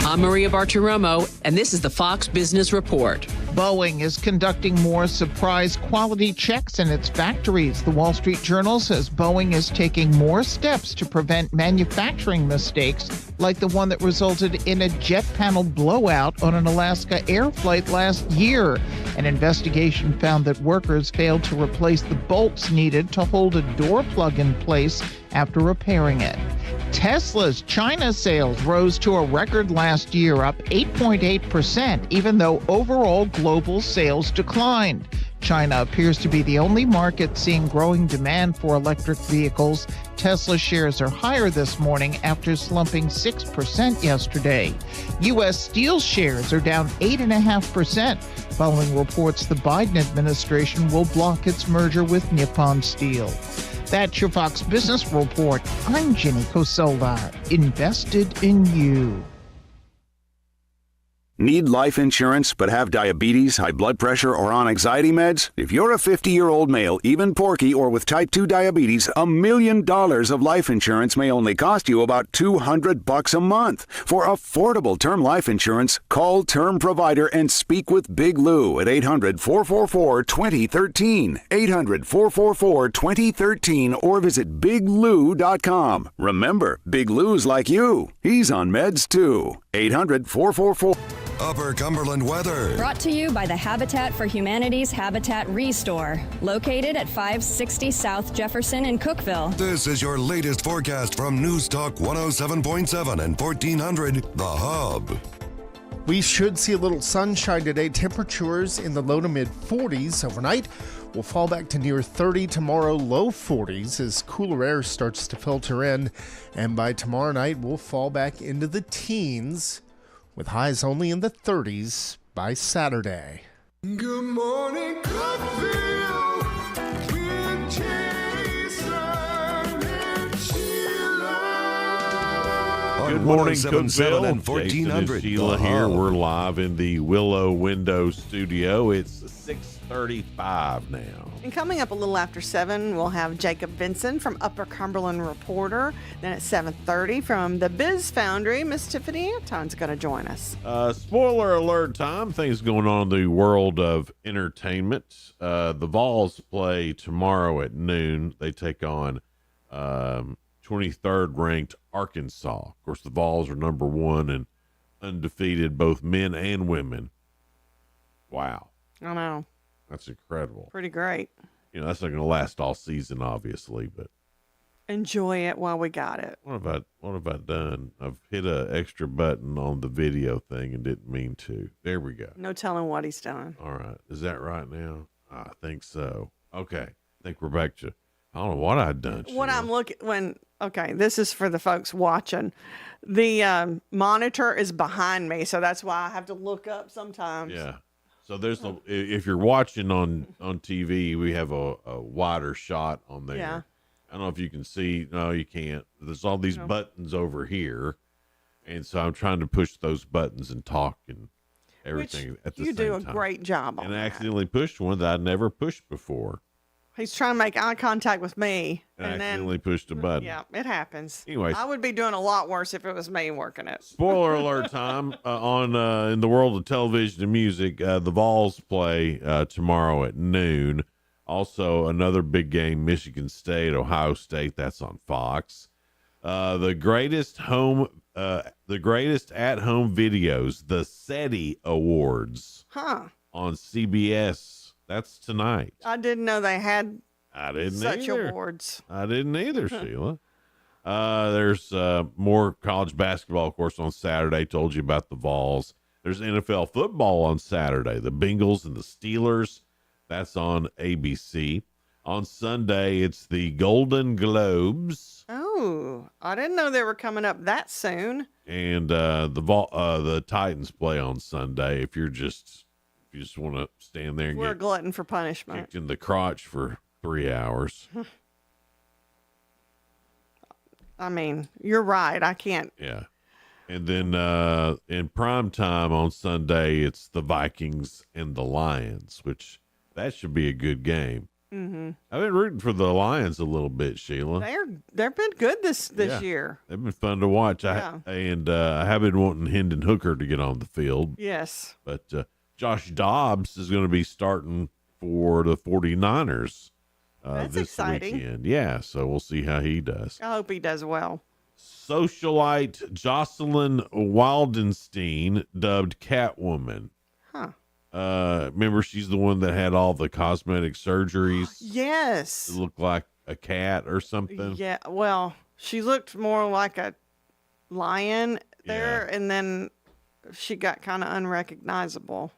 I'm Maria Bartiromo, and this is the Fox Business Report. Boeing is conducting more surprise quality checks in its factories. The Wall Street Journal says Boeing is taking more steps to prevent manufacturing mistakes, like the one that resulted in a jet panel blowout on an Alaska Air flight last year. An investigation found that workers failed to replace the bolts needed to hold a door plug in place after repairing it. Tesla's China sales rose to a record last year, up 8.8%, even though overall global sales declined. China appears to be the only market seeing growing demand for electric vehicles. Tesla shares are higher this morning after slumping 6% yesterday. U.S. Steel shares are down 8.5%, following reports the Biden administration will block its merger with Nippon Steel. That's your Fox Business Report. I'm Jenny Cosola, invested in you. Need life insurance but have diabetes, high blood pressure, or on anxiety meds? If you're a 50-year-old male, even porky, or with type 2 diabetes, $1 million of life insurance may only cost you about $200 a month. For affordable term life insurance, call Term Provider and speak with Big Lou at 800-444-2013, 800-444-2013, or visit biglou.com. Remember, Big Lou's like you. He's on meds too. 800-444. Upper Cumberland weather. Brought to you by the Habitat for Humanity's Habitat Restore, located at 560 South Jefferson in Cookeville. This is your latest forecast from News Talk 107.7 and 1400 The Hub. We should see a little sunshine today. Temperatures in the low to mid 40s overnight. We'll fall back to near 30 tomorrow, low 40s as cooler air starts to filter in. And by tomorrow night, we'll fall back into the teens with highs only in the 30s by Saturday. Good morning, Cookeville. Good morning, 1077 Cookeville. and 1400. Jason and Sheila The here. Hub. We're live in the Willow Window Studio. It's 6:35 now. And coming up a little after 7, we'll have Jacob Vinson from Upper Cumberland Reporter. Then at 7:30 from the Biz Foundry, Miss Tiffany Anton's going to join us. Spoiler alert time. Things going on in the world of entertainment. The Vols play tomorrow at noon. They take on 23rd ranked Arkansas. Of course, the Vols are number 1 and undefeated, both men and women. Wow. I know. That's incredible. Pretty great. You know, that's not going to last all season, obviously, but Enjoy it while we got it. what have I done? I've hit a extra button on the video thing and didn't mean to. There we go. No telling what he's done. All right. Is that right now? I think so. Okay. I think we're back to, I don't know what I've done. What I'm looking okay, this is for the folks watching. The monitor is behind me, so that's why I have to look up sometimes. Yeah. So there's if you're watching on TV, we have a wider shot on there. Yeah. I don't know if you can see. No, you can't. There's all these buttons over here, and so I'm trying to push those buttons and talk and everything at the same time. You do a great job on And I that. accidentally pushed one that I'd never pushed before. He's trying to make eye contact with me. And And accidentally then, pushed a button. yeah, it happens. Anyways. I would be doing a lot worse if it was me working it. Spoiler alert time on in the world of television and music. The Vols play tomorrow at noon. Also, another big game: Michigan State, Ohio State. That's on Fox. The greatest at-home videos, the SETI Awards, Huh. on CBS. That's tonight. I didn't know they had I didn't such either. awards. I didn't either, Sheila. There's more college basketball, of course, on Saturday. Told you about the Vols. There's NFL football on Saturday. The Bengals and the Steelers. That's on ABC. On Sunday, it's the Golden Globes. Oh, I didn't know they were coming up that soon. And the Titans play on Sunday. If you just want to stand there and We're a get glutton for punishment. kicked in the crotch for 3 hours. I mean, you're right. I can't. Yeah. And then in prime time on Sunday, it's the Vikings and the Lions, which that should be a good game. Mm-hmm. I've been rooting for the Lions a little bit, Sheila. They've been good this Yeah. year. They've been fun to watch. Yeah. I have been wanting Hendon Hooker to get on the field. Yes. But Josh Dobbs is going to be starting for the 49ers That's this exciting. weekend. Yeah, so we'll see how he does. I hope he does well. Socialite Jocelyn Wildenstein, dubbed Catwoman. Huh. Remember, she's the one that had all the cosmetic surgeries. Yes. It looked like a cat or something. Yeah. Well, she looked more like a lion there, and then she got kind of unrecognizable.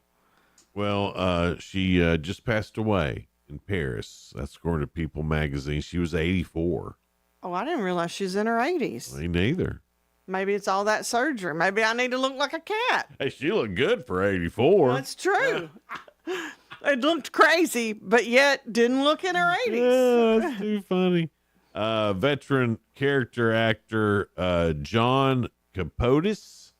Well, she just passed away in Paris. That's according to People magazine. She was 84. Oh, I didn't realize she's in her 80s. Me neither. Maybe it's all that surgery. Maybe I need to look like a cat. Hey, she looked good for 84. That's true. It looked crazy, but yet didn't look in her 80s. Yeah, that's too funny. Veteran character actor John Capotis,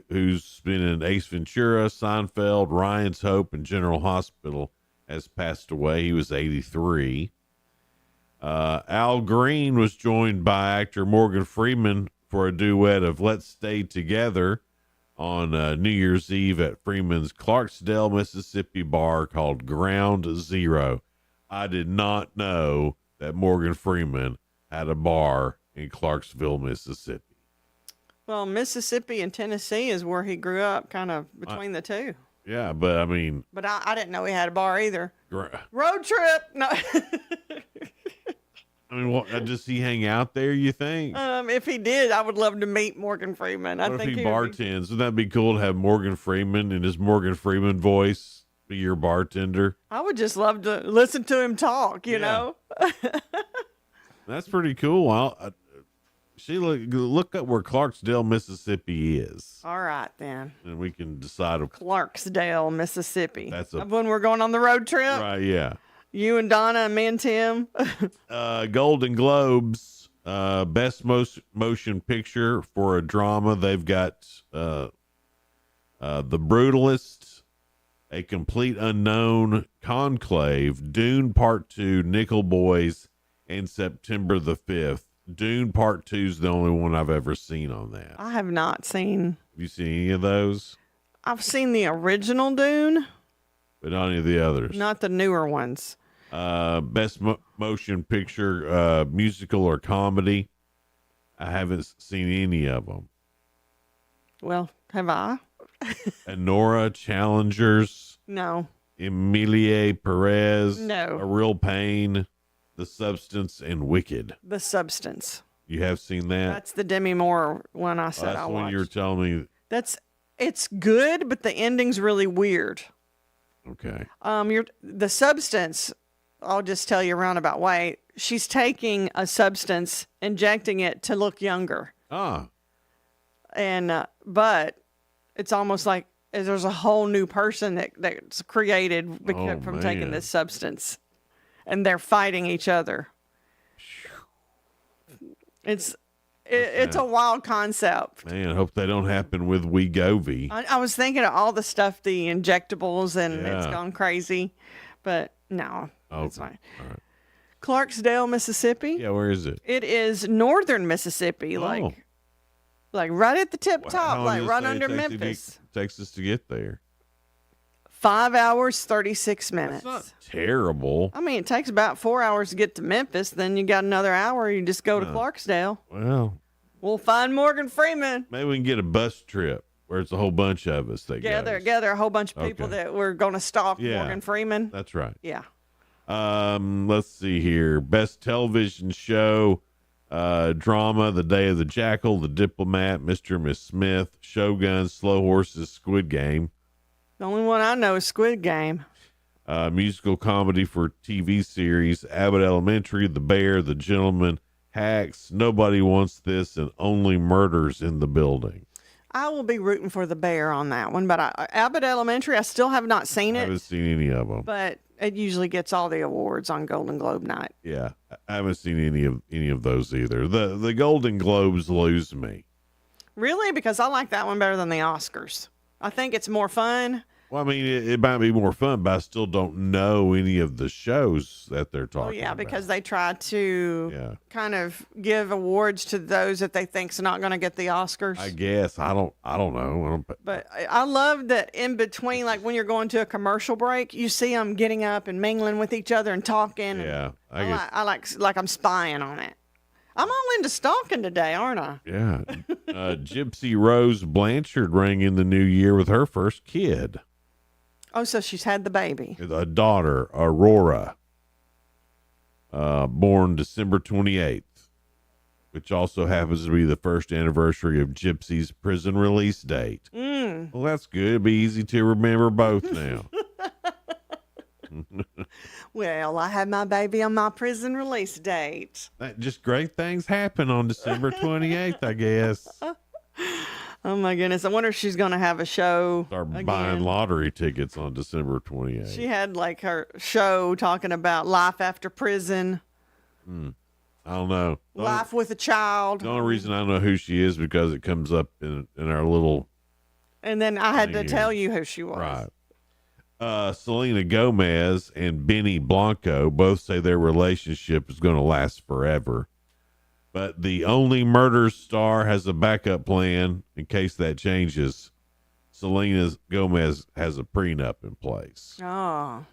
who's been in Ace Ventura, Seinfeld, Ryan's Hope, and General Hospital, has passed away. He was 83. Al Green was joined by actor Morgan Freeman for a duet of Let's Stay Together on New Year's Eve at Freeman's Clarksdale, Mississippi bar called Ground Zero. I did not know that Morgan Freeman had a bar in Clarksville, Mississippi. Well, Mississippi and Tennessee is where he grew up, kind of between the two. Yeah, but I mean... But I didn't know he had a bar either. Gra- Road trip. No. I mean, what, does he hang out there, you think? If he did, I would love to meet Morgan Freeman. I What think if he would be- bartends? Wouldn't that be cool to have Morgan Freeman in his Morgan Freeman voice be your bartender? I would just love to listen to him talk, you know? That's pretty cool. Sheila, look up where Clarksdale, Mississippi is, All right, then. and we can decide. Clarksdale, Mississippi. That's when we're going on the road trip. Right, yeah. You and Donna and me and Tim. Golden Globes Best motion picture for a drama. They've got The Brutalist, A Complete Unknown, Conclave, Dune Part 2, Nickel Boys, and September the 5th. Dune Part 2 is the only one I've ever seen on that. I have not seen. Have you seen any of those? I've seen the original Dune, But not any of the others. not the newer ones. Best motion picture, musical or comedy. I haven't seen any of them. Well, have I? Nora Challengers, No. Emilie Perez, No. A Real Pain, The Substance, and Wicked. The Substance. You have seen that? That's the Demi Moore one I said That's I the one watched. you were telling me. It's good, but the ending's really weird. Okay. The Substance, I'll just tell you a roundabout way. She's taking a substance, injecting it to look younger. And but it's almost like there's a whole new person that's created from taking this substance, and they're fighting each other. It's a wild concept. Man, I hope they don't happen with Wegovy. I was thinking of all the stuff, the injectables, and it's Yeah. gone crazy, but no, it's Okay. fine. All right. Clarksdale, Mississippi. Yeah, where is it? It is northern Mississippi, like right at the tip How top, long like does it right say it under takes Memphis. takes us to get there. 5 hours, 36 minutes. Terrible. I mean, it takes about 4 hours to get to Memphis. Then you got another hour. You just go to Clarksdale. Well, We'll find Morgan Freeman. maybe we can get a bus trip where it's a whole bunch of us that Gather a whole bunch of people Okay. that were going to stalk Yeah. Morgan Freeman. That's right. Yeah. Let's see here. Best television show, drama, The Day of the Jackal, The Diplomat, Mr. and Miss Smith, Shogun, Slow Horses, Squid Game. The only one I know is Squid Game. Musical comedy for TV series, Abbott Elementary, The Bear, The Gentleman, Hacks, Nobody Wants This, and Only Murders in the Building. I will be rooting for the Bear on that one, but Abbott Elementary, I still have not seen I it. haven't seen any of them. But it usually gets all the awards on Golden Globe night. Yeah, I haven't seen any of those either. The Golden Globes lose me. Really? Because I like that one better than the Oscars. I think it's more fun. Well, I mean, it might be more fun, but I still don't know any of the shows that they're talking Oh, yeah, about. because they try to kind of give awards to those that they think's not going to get the Oscars. I guess I don't know. But I love that in between, like when you're going to a commercial break, you see them getting up and mingling with each other and talking. Yeah, I like I'm spying on it. I'm all into stalking today, aren't I? Yeah. Gypsy Rose Blanchard rang in the new year with her first kid, Oh, so she's had the baby. a daughter, Aurora, born December 28th, which also happens to be the first anniversary of Gypsy's prison release date. Well, that's good. It'll be easy to remember both now. Well, I had my baby on my prison release date. Just great things happen on December 28th, I guess. Oh my goodness! I wonder if she's going to have a show. Start again. buying lottery tickets on December 28th. She had like her show talking about life after prison, I don't know. life with a child, The only reason I know who she is because it comes up in our little and then I had to thing tell here. you who she was. Right. Selena Gomez and Benny Blanco both say their relationship is going to last forever. But the Only Murders star has a backup plan in case that changes. Selena Gomez has a prenup in place. Oh,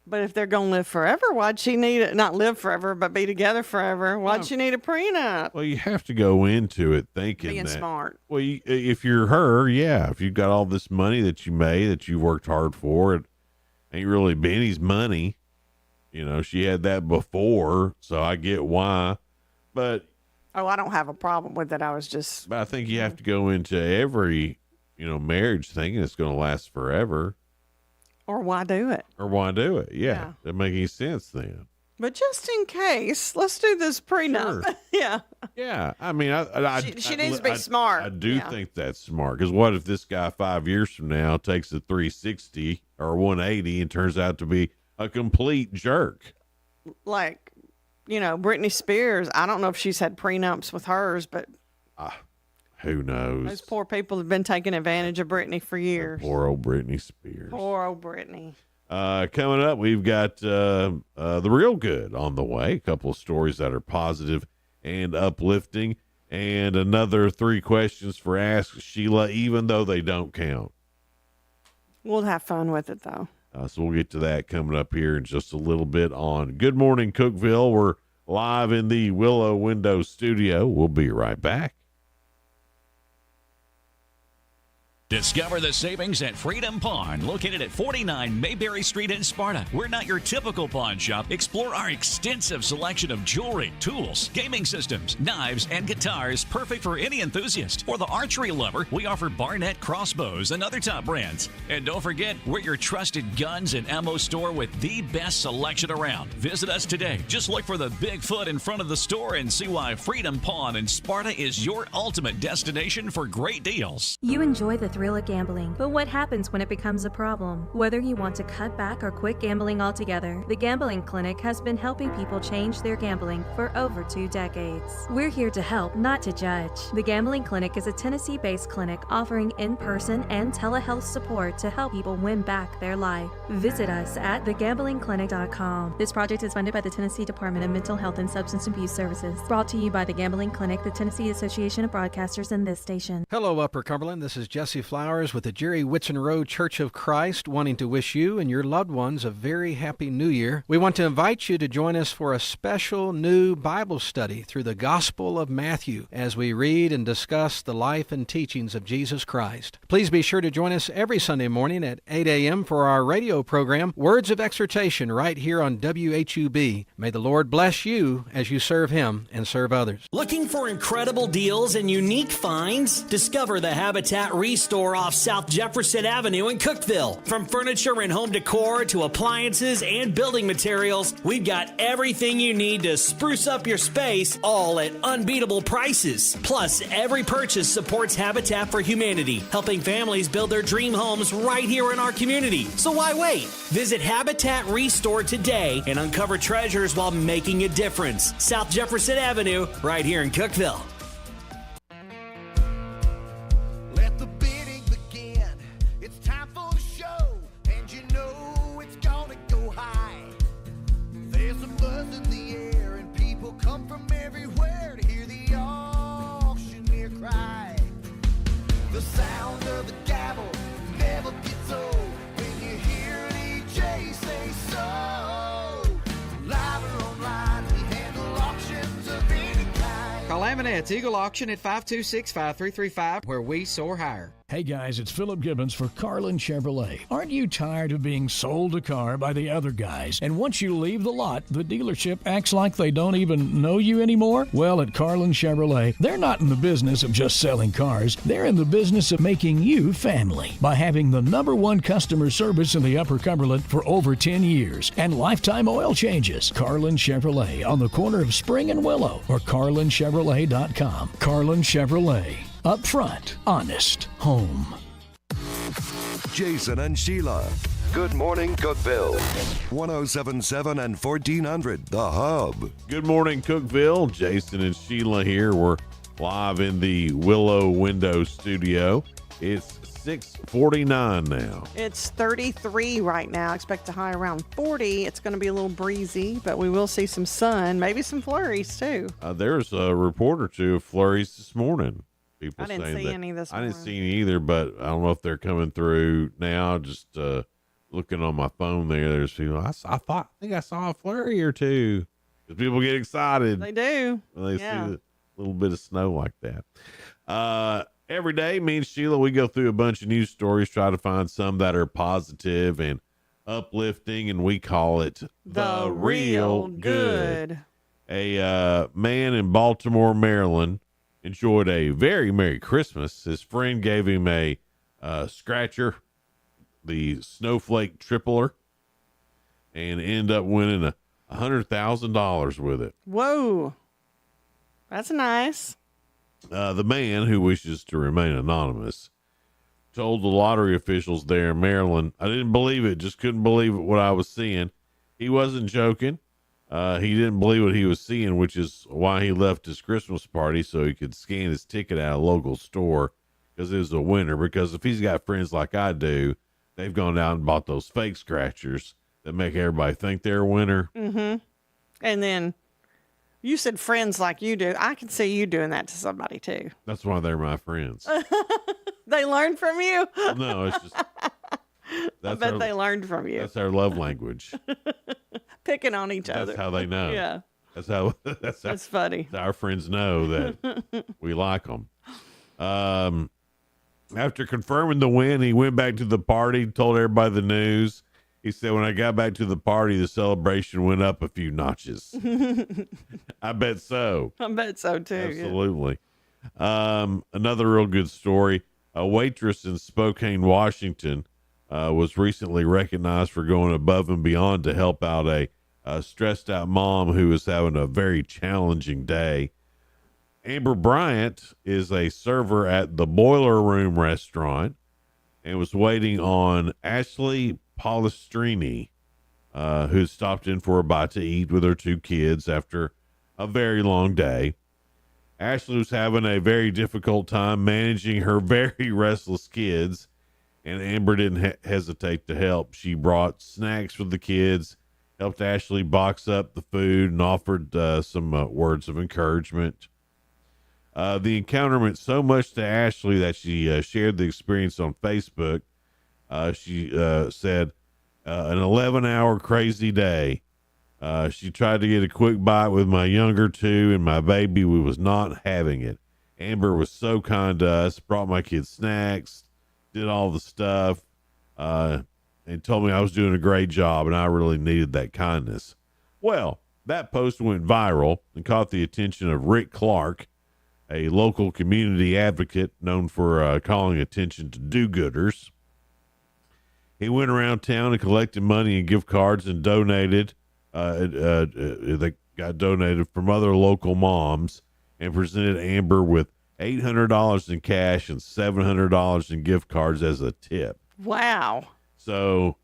but if they're going to live forever, why'd she need it? Not live forever, but be together forever. Why'd she need a prenup? Well, you have to go into it thinking Being that, smart. Well, if you're her, yeah. If you've got all this money that you made, that you worked hard for, it ain't really Benny's money. You know, she had that before, so I get why. But Oh, I don't have a problem with it. I was just. But I think you have to go into every, marriage thinking it's going to last forever. Or why do it? Or why do it? Yeah. Doesn't make any sense then. But just in case, let's do this prenup. Sure. Yeah. Yeah. I mean, She needs to be smart. I do Yeah. think that's smart. Because what if this guy 5 years from now takes a 360 or 180 and turns out to be a complete jerk? Like Britney Spears, I don't know if she's had prenups with hers, but Who knows? those poor people have been taking advantage of Britney for years. Poor old Britney Spears. Poor old Britney. Coming up, we've got the real good on the way. A couple of stories that are positive and uplifting, and another 3 questions for Ask Sheila, even though they don't count. We'll have fun with it, though. So we'll get to that coming up here in just a little bit on Good Morning Cookeville. We're live in the Willow Window studio. We'll be right back. Discover the savings at Freedom Pawn, located at 49 Mayberry Street in Sparta. We're not your typical pawn shop. Explore our extensive selection of jewelry, tools, gaming systems, knives, and guitars, perfect for any enthusiast. For the archery lover, we offer Barnett crossbows and other top brands. And don't forget, we're your trusted guns and ammo store with the best selection around. Visit us today. Just look for the Bigfoot in front of the store and see why Freedom Pawn in Sparta is your ultimate destination for great deals. You enjoy the thrill of gambling, but what happens when it becomes a problem? Whether you want to cut back or quit gambling altogether, the Gambling Clinic has been helping people change their gambling for over 2 decades. We're here to help, not to judge. The Gambling Clinic is a Tennessee-based clinic offering in-person and telehealth support to help people win back their life. Visit us at thegamblingclinic.com. This project is funded by the Tennessee Department of Mental Health and Substance Abuse Services. Brought to you by the Gambling Clinic, the Tennessee Association of Broadcasters, and this station. Hello, Upper Cumberland. This is Jesse Flowers with the Jerry Whitson Road Church of Christ, wanting to wish you and your loved ones a very happy new year. We want to invite you to join us for a special new Bible study through the Gospel of Matthew as we read and discuss the life and teachings of Jesus Christ. Please be sure to join us every Sunday morning at 8 a.m. for our radio program, Words of Exhortation, right here on WHUB. May the Lord bless you as you serve Him and serve others. Looking for incredible deals and unique finds? Discover the Habitat Restore off South Jefferson Avenue in Cookeville. From furniture and home decor to appliances and building materials, we've got everything you need to spruce up your space, all at unbeatable prices. Plus, every purchase supports Habitat for Humanity, helping families build their dream homes right here in our community. So why wait? Visit Habitat Restore today and uncover treasures while making a difference. South Jefferson Avenue, right here in Cookeville. Laminette's Eagle Auction at 526-5335, where we soar higher. Hey guys, it's Philip Gibbons for Carlin Chevrolet. Aren't you tired of being sold a car by the other guys? And once you leave the lot, the dealership acts like they don't even know you anymore? Well, at Carlin Chevrolet, they're not in the business of just selling cars. They're in the business of making you family by having the #1 customer service in the Upper Cumberland for over 10 years and lifetime oil changes. Carlin Chevrolet on the corner of Spring and Willow or carlinchevrolet.com. Carlin Chevrolet. Up front, honest, home. Jason and Sheila. Good morning, Cookeville. 1077 and 1400, The Hub. Good morning, Cookeville. Jason and Sheila here. We're live in the Willow Window studio. It's 6:49 now. It's 33 right now. Expect a high around 40. It's going to be a little breezy, but we will see some sun, maybe some flurries too. There's a report or two of flurries this morning. People I didn't saying see that. any this I didn't morning. see any either, but I don't know if they're coming through now. Just looking on my phone there's people. I think I saw a flurry or two. Because people get excited. They do. When they see a little bit of snow like that. Every day, me and Sheila, we go through a bunch of news stories, try to find some that are positive and uplifting, and we call it The Real Good. A man in Baltimore, Maryland, enjoyed a very Merry Christmas. His friend gave him a scratcher, the Snowflake Tripler, and ended up winning $100,000 with it. Whoa. That's nice. The man, who wishes to remain anonymous, told the lottery officials there in Maryland, I didn't believe it, just couldn't believe it, what I was seeing. He wasn't joking. He didn't believe what he was seeing, which is why he left his Christmas party so he could scan his ticket at a local store because it was a winner. Because if he's got friends like I do, they've gone out and bought those fake scratchers that make everybody think they're a winner. Mm-hmm. And then you said friends like you do. I can see you doing that to somebody too. That's why they're my friends. They learned from you. No, it's just. I bet they learned from you. That's our love language. Picking on each other. That's how they know. Yeah. That's funny. Our friends know that we like them. After confirming the win, he went back to the party, told everybody the news. He said, when I got back to the party, the celebration went up a few notches. I bet so. I bet so too. Absolutely. Another real good story. A waitress in Spokane, Washington, was recently recognized for going above and beyond to help out a stressed out mom who was having a very challenging day. Amber Bryant is a server at the Boiler Room restaurant and was waiting on Ashley Polistrini, who stopped in for a bite to eat with her 2 kids after a very long day. Ashley was having a very difficult time managing her very restless kids, and Amber didn't hesitate to help. She brought snacks for the kids, helped Ashley box up the food, and offered some words of encouragement. The encounter meant so much to Ashley that she shared the experience on Facebook. She said, an 11-hour crazy day. She tried to get a quick bite with my younger 2 and my baby. We was not having it. Amber was so kind to us, brought my kids snacks, did all the stuff, and told me I was doing a great job, and I really needed that kindness. Well, that post went viral and caught the attention of Rick Clark, a local community advocate known for calling attention to do-gooders. He went around town and collected money and gift cards and donated. They got donated from other local moms and presented Amber with $800 in cash and $700 in gift cards as a tip. Wow. So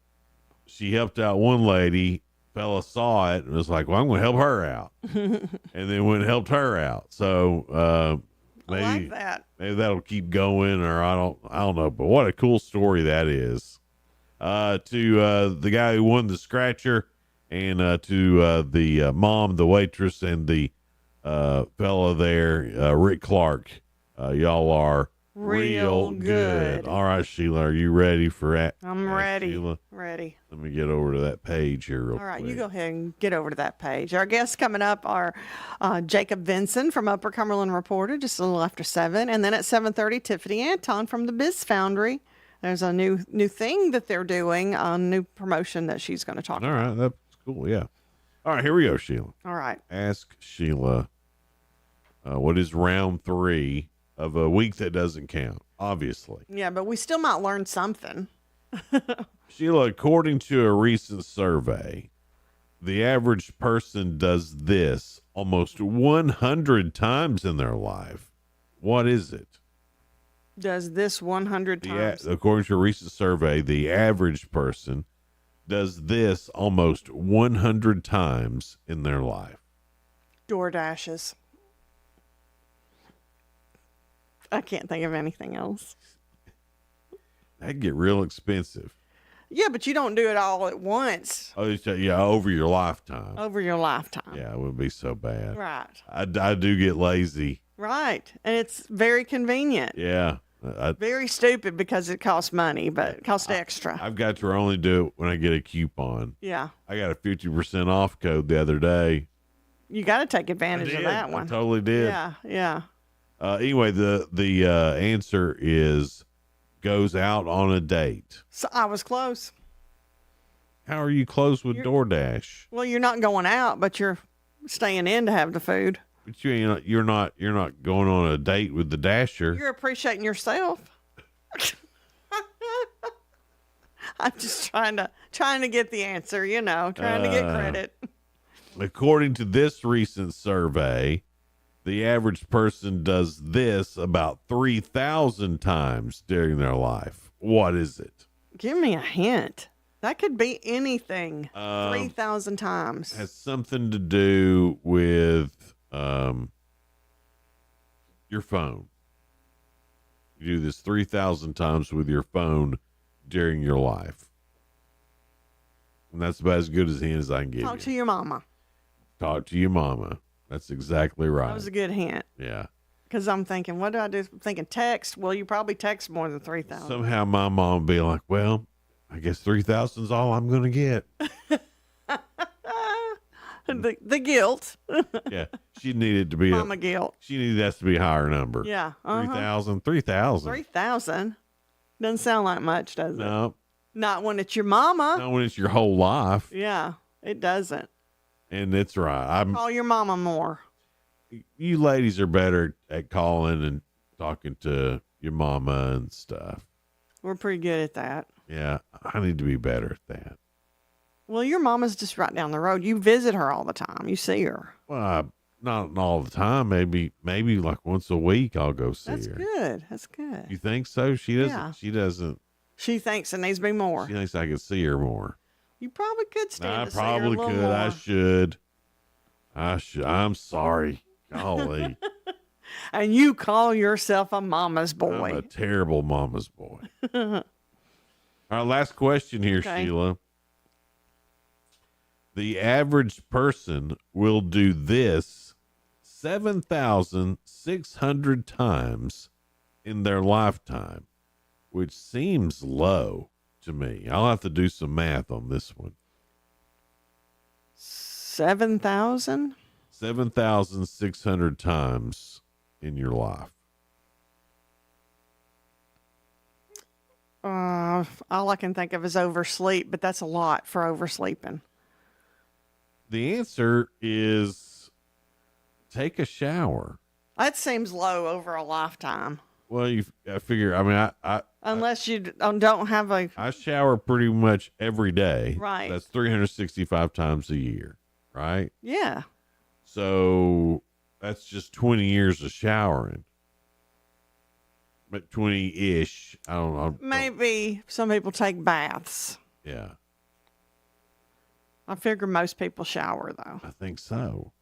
she helped out one lady. Fella saw it and was like, well, I'm going to help her out. And then went and helped her out. So maybe, I like that. Maybe that'll keep going, or I don't know. But what a cool story that is. To the guy who won the scratcher, and to the mom, the waitress, and the fella there, Rick Clark. Y'all are real good. All right, Sheila, are you ready for that? I'm ready. Sheila? Ready. Let me get over to that page here real quick. All right, you go ahead and get over to that page. Our guests coming up are Jacob Vinson from Upper Cumberland Reporter, just a little after 7. And then at 7:30, Tiffany Anton from the Biz Foundry. There's a new thing that they're doing, a new promotion that she's going to talk about. All right, that's cool, yeah. All right, here we go, Sheila. All right. Ask Sheila, what is round 3 of a week that doesn't count, obviously. Yeah, but we still might learn something. Sheila, according to a recent survey, the average person does this almost 100 times in their life. What is it? Does this 100 times? According to a recent survey, the average person does this almost 100 times in their life. Door dashes. I can't think of anything else. That'd get real expensive. Yeah, but you don't do it all at once. Oh, yeah, over your lifetime. Over your lifetime. Yeah, it would be so bad. Right. I do get lazy. Right. And it's very convenient. Yeah. Very stupid because it costs money, but it costs extra. I've got to only do it when I get a coupon. Yeah. I got a 50% off code the other day. You got to take advantage of that one. I totally did. Yeah, yeah. Anyway, the answer is goes out on a date. So I was close. How are you close with DoorDash? Well, you're not going out, but you're staying in to have the food. But you're not going on a date with the Dasher. You're appreciating yourself. I'm just trying to get the answer, trying to get credit. According to this recent survey, the average person does this about 3,000 times during their life. What is it? Give me a hint. That could be anything. 3,000 times. Has something to do with your phone. You do this 3,000 times with your phone during your life. And that's about as good as a hint as I can give you. Talk to your mama. Talk to your mama. That's exactly right. That was a good hint. Yeah. Because I'm thinking, what do I do? I'm thinking text. Well, you probably text more than 3,000. Somehow my mom would be like, well, I guess 3,000 is all I'm going to get. The guilt. Yeah. She needed to be Mama guilt. She needed that to be a higher number. Yeah. 3,000. 3,000. Doesn't sound like much, does it? No. Not when it's your mama. Not when it's your whole life. Yeah, it doesn't. And it's right. Call your mama more. You ladies are better at calling and talking to your mama and stuff. We're pretty good at that. Yeah, I need to be better at that. Well, your mama's just right down the road. You visit her all the time. You see her. Well, not all the time. Maybe like once a week I'll go see her. That's good. You think so? She doesn't. Yeah. She doesn't. She thinks it needs to be more. She thinks I could see her more. You probably could stand I to see her a probably little could. more. I should. I'm sorry. Golly. And you call yourself a mama's boy. I'm a terrible mama's boy. All right, last question here, Okay. Sheila. The average person will do this 7,600 times in their lifetime, which seems low to me. I'll have to do some math on this one. 7,000? 7,600 times in your life. All I can think of is oversleep, but that's a lot for oversleeping. The answer is take a shower. That seems low over a lifetime. Well, I figure, I mean, Unless you don't have a... I shower pretty much every day. Right. That's 365 times a year, right? Yeah. So that's just 20 years of showering. But 20-ish. I don't know. Maybe some people take baths. Yeah. I figure most people shower, though. I think so.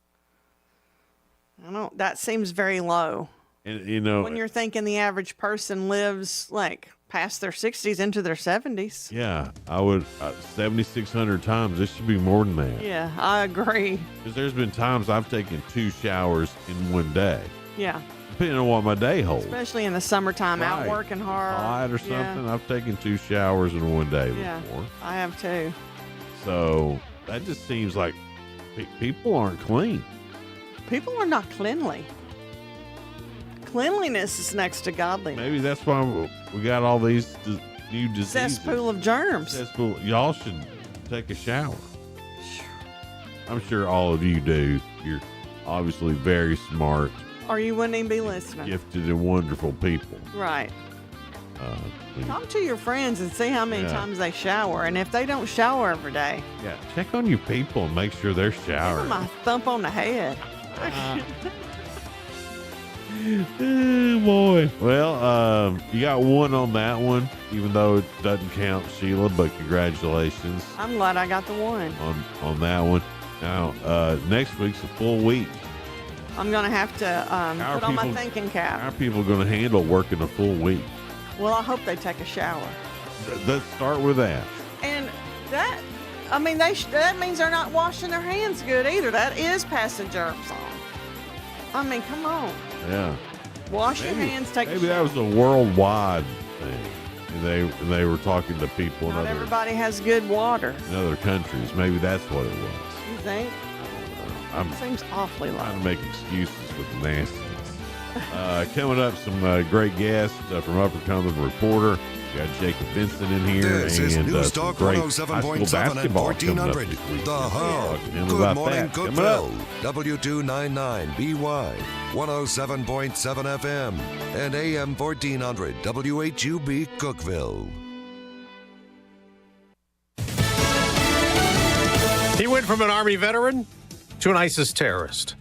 That seems very low. And, you know, When you're thinking the average person lives, like, past their 60s into their 70s. yeah, I would, 7,600 times. This should be more than that. Yeah, I agree. Because there's been times I've taken 2 showers in one day. Yeah. Depending on what my day holds. Especially in the summertime, out Right. working hard. Hot or something. I've taken 2 showers in one day Yeah, before. I have too. So that just seems like people aren't clean. People are not cleanly. Cleanliness is next to godliness. Maybe that's why we got all these new diseases. Cesspool of germs. Cesspool. Y'all should take a shower. I'm sure all of you do. You're obviously very smart, Or you wouldn't even be listening. gifted, and wonderful people. Right. When you- Talk to your friends and see how many Yeah. times they shower. And if they don't shower every day, yeah, check on your people and make sure they're give showering. them a thump on the head. Oh, boy. Well, you got one on that one, even though it doesn't count, Sheila, but congratulations I'm glad I got the one. on that one. Now, next week's a full week. I'm going to have to put on my thinking cap. How are people going to handle working a full week? Well, I hope they take a shower. Let's start with that. And that, I mean, that means they're not washing their hands good either. That is passing germs on. I mean, come on. Yeah. Wash your hands, take a Maybe that shower. was a worldwide thing. And they were talking to people Not in everybody has good water. other countries. Maybe that's what it was. You think? I'm Seems awfully low. trying to make excuses with the nastiness. Coming up, some great guests from Upper Cumberland Reporter. We got Jacob Vincent in here. This is and News some Talk great high school 107.7 and basketball coming up 1400. this week. The Hub. Talk to him Good about morning, that. Coming up. Cookeville. W299BY. 107.7 FM. And AM 1400. WHUB Cookeville. He went from an Army veteran to an ISIS terrorist.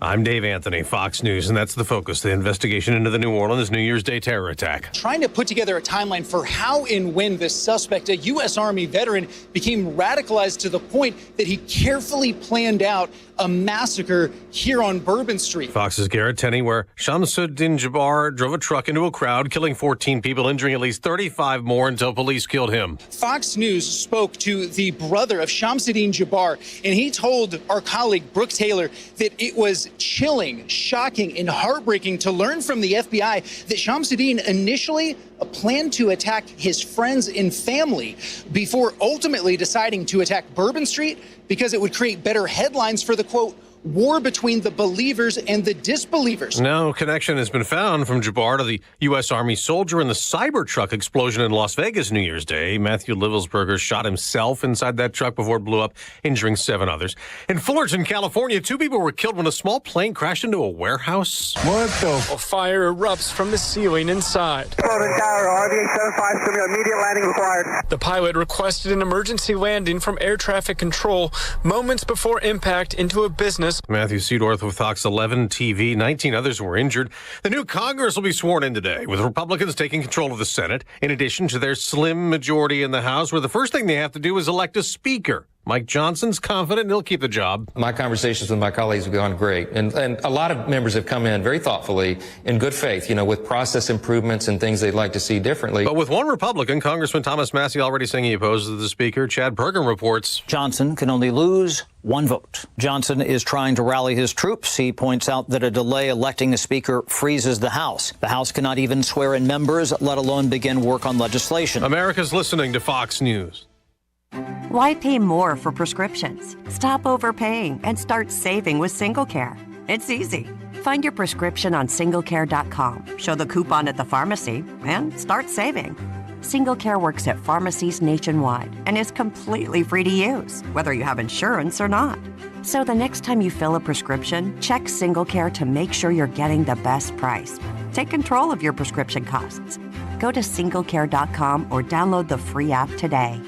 I'm Dave Anthony, Fox News, and that's the focus, the investigation into the New Orleans New Year's Day terror attack. Trying to put together a timeline for how and when this suspect, a U.S. Army veteran, became radicalized to the point that he carefully planned out a massacre here on Bourbon Street. Fox's Garrett Tenney, where Shamsuddin Jabbar drove a truck into a crowd, killing 14 people, injuring at least 35 more until police killed him. Fox News spoke to the brother of Shamsuddin Jabbar, and he told our colleague Brooke Taylor that it was chilling, shocking, and heartbreaking to learn from the FBI that Shamsuddin initially planned to attack his friends and family before ultimately deciding to attack Bourbon Street because it would create better headlines for the, quote, war between the believers and the disbelievers. No connection has been found from Jabbar to the U.S. Army soldier in the Cybertruck explosion in Las Vegas New Year's Day. Matthew Livelsberger shot himself inside that truck before it blew up, injuring 7 others. In Fullerton, California, 2 people were killed when a small plane crashed into a warehouse. What the? A fire erupts from the ceiling inside. Fullerton Tower, RV-757, immediate landing required. The pilot requested an emergency landing from air traffic control moments before impact into a business. Matthew Seedorf with Fox 11 TV. 19 others were injured. The new Congress will be sworn in today, with Republicans taking control of the Senate, in addition to their slim majority in the House, where the first thing they have to do is elect a speaker. Mike Johnson's confident he'll keep the job. My conversations with my colleagues have gone great. And a lot of members have come in very thoughtfully, in good faith, with process improvements and things they'd like to see differently. But with one Republican, Congressman Thomas Massey, already saying he opposes the speaker, Chad Pergam reports Johnson can only lose 1 vote. Johnson is trying to rally his troops. He points out that a delay electing a speaker freezes the House. The House cannot even swear in members, let alone begin work on legislation. America's listening to Fox News. Why pay more for prescriptions? Stop overpaying and start saving with SingleCare. It's easy. Find your prescription on singlecare.com, show the coupon at the pharmacy, and start saving. SingleCare works at pharmacies nationwide and is completely free to use, whether you have insurance or not. So the next time you fill a prescription, check SingleCare to make sure you're getting the best price. Take control of your prescription costs. Go to singlecare.com or download the free app today.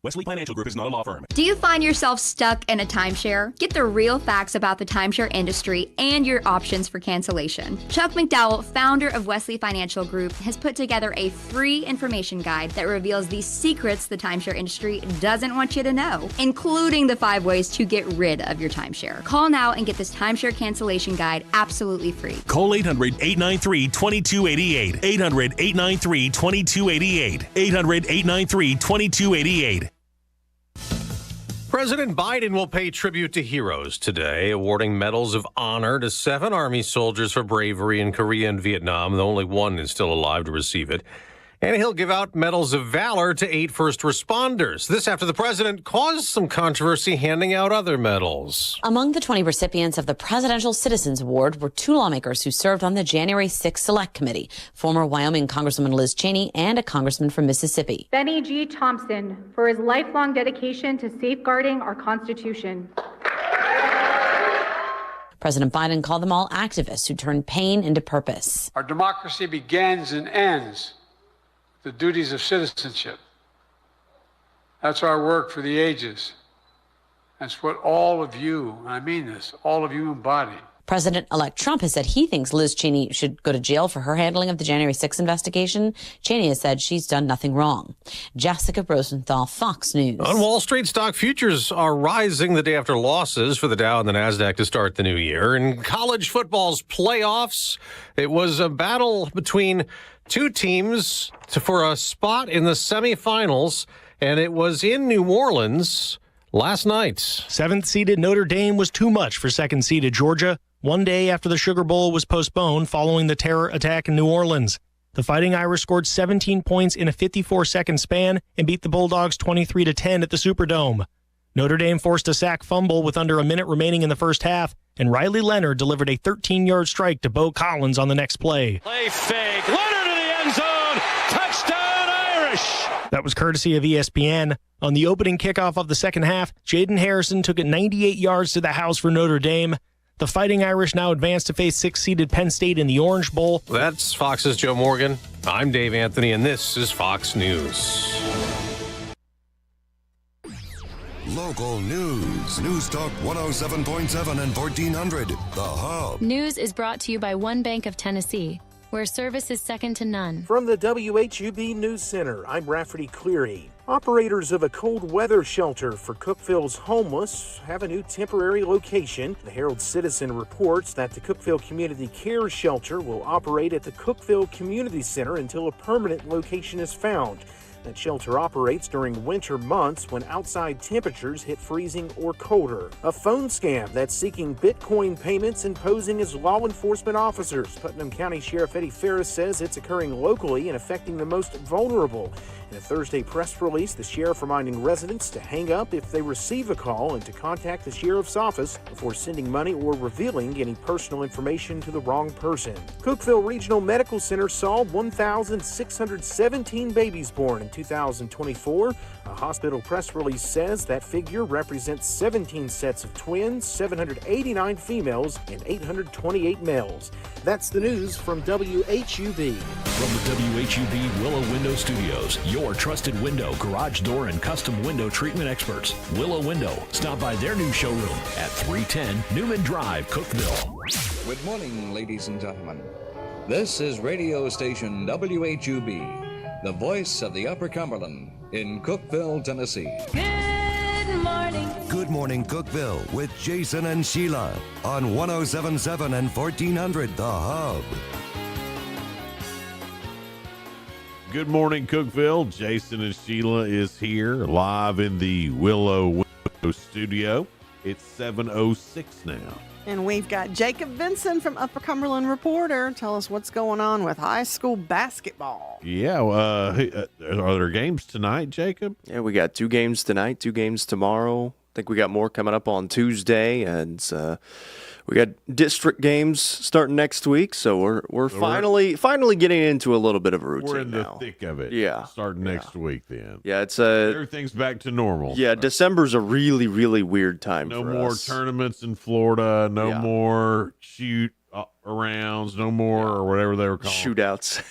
Wesley Financial Group is not a law firm. Do you find yourself stuck in a timeshare? Get the real facts about the timeshare industry and your options for cancellation. Chuck McDowell, founder of Wesley Financial Group, has put together a free information guide that reveals the secrets the timeshare industry doesn't want you to know, including the 5 ways to get rid of your timeshare. Call now and get this timeshare cancellation guide absolutely free. Call 800-893-2288. 800-893-2288. 800-893-2288. President Biden will pay tribute to heroes today, awarding medals of honor to 7 Army soldiers for bravery in Korea and Vietnam. The only one is still alive to receive it. And he'll give out medals of valor to 8 first responders. This after the president caused some controversy handing out other medals. Among the 20 recipients of the Presidential Citizens Award were 2 lawmakers who served on the January 6th Select Committee, former Wyoming Congresswoman Liz Cheney and a congressman from Mississippi. Benny G. Thompson for his lifelong dedication to safeguarding our Constitution. President Biden called them all activists who turned pain into purpose. Our democracy begins and ends the duties of citizenship. That's our work for the ages. That's what all of you, and I mean this, all of you embody. President-elect Trump has said he thinks Liz Cheney should go to jail for her handling of the January 6th investigation. Cheney has said she's done nothing wrong. Jessica Rosenthal, Fox News. On Wall Street, stock futures are rising the day after losses for the Dow and the Nasdaq to start the new year. In college football's playoffs, it was a battle between 2 teams for a spot in the semifinals, and it was in New Orleans last night. 7th-seeded Notre Dame was too much for 2nd-seeded Georgia, one day after the Sugar Bowl was postponed following the terror attack in New Orleans. The Fighting Irish scored 17 points in a 54-second span and beat the Bulldogs 23-10 at the Superdome. Notre Dame forced a sack fumble with under a minute remaining in the first half, and Riley Leonard delivered a 13-yard strike to Bo Collins on the next play. Play fake. Leonard to the end zone. Touchdown Irish. That was courtesy of ESPN. On the opening kickoff of the second half, Jaden Harrison took it 98 yards to the house for Notre Dame. The Fighting Irish now advance to face 6th-seeded Penn State in the Orange Bowl. That's Fox's Joe Morgan. I'm Dave Anthony, and this is Fox News. Local news. News Talk 107.7 and 1400. The Hub. News is brought to you by One Bank of Tennessee, where service is second to none. From the WHUB News Center, I'm Rafferty Cleary. Operators of a cold weather shelter for Cookeville's homeless have a new temporary location. The Herald-Citizen reports that the Cookeville Community Care Shelter will operate at the Cookeville Community Center until a permanent location is found. That shelter operates during winter months when outside temperatures hit freezing or colder. A phone scam that's seeking Bitcoin payments and posing as law enforcement officers. Putnam County Sheriff Eddie Ferris says it's occurring locally and affecting the most vulnerable. In a Thursday press release, the sheriff reminding residents to hang up if they receive a call and to contact the sheriff's office before sending money or revealing any personal information to the wrong person. Cookeville Regional Medical Center saw 1,617 babies born in 2024. A hospital press release says that figure represents 17 sets of twins, 789 females, and 828 males. That's the news from WHUB. From the WHUB Willow Window Studios, your trusted window, garage door, and custom window treatment experts. Willow Window. Stop by their new showroom at 310 Newman Drive, Cookeville. Good morning, ladies and gentlemen. This is radio station WHUB, the voice of the Upper Cumberland in Cookeville, Tennessee. Good morning. Good morning, Cookeville, with Jason and Sheila on 107.7 and 1400 The Hub. Good morning, Cookeville. Jason and Sheila is here live in the Willow Window Studio. It's 7:06 now. And we've got Jacob Vinson from Upper Cumberland Reporter. Tell us what's going on with high school basketball. Yeah, are there games tonight, Jacob? Yeah, we got 2 games tonight, 2 games tomorrow. I think we got more coming up on Tuesday, and we got district games starting next week. So we're finally getting into a little bit of a routine. We're in the now. thick of it. Yeah, starting next week then. Yeah, it's everything's back to normal. Yeah, December's a really, really weird time. No for more us. tournaments in Florida. No more shoot arounds. No more or whatever they were called. Shootouts.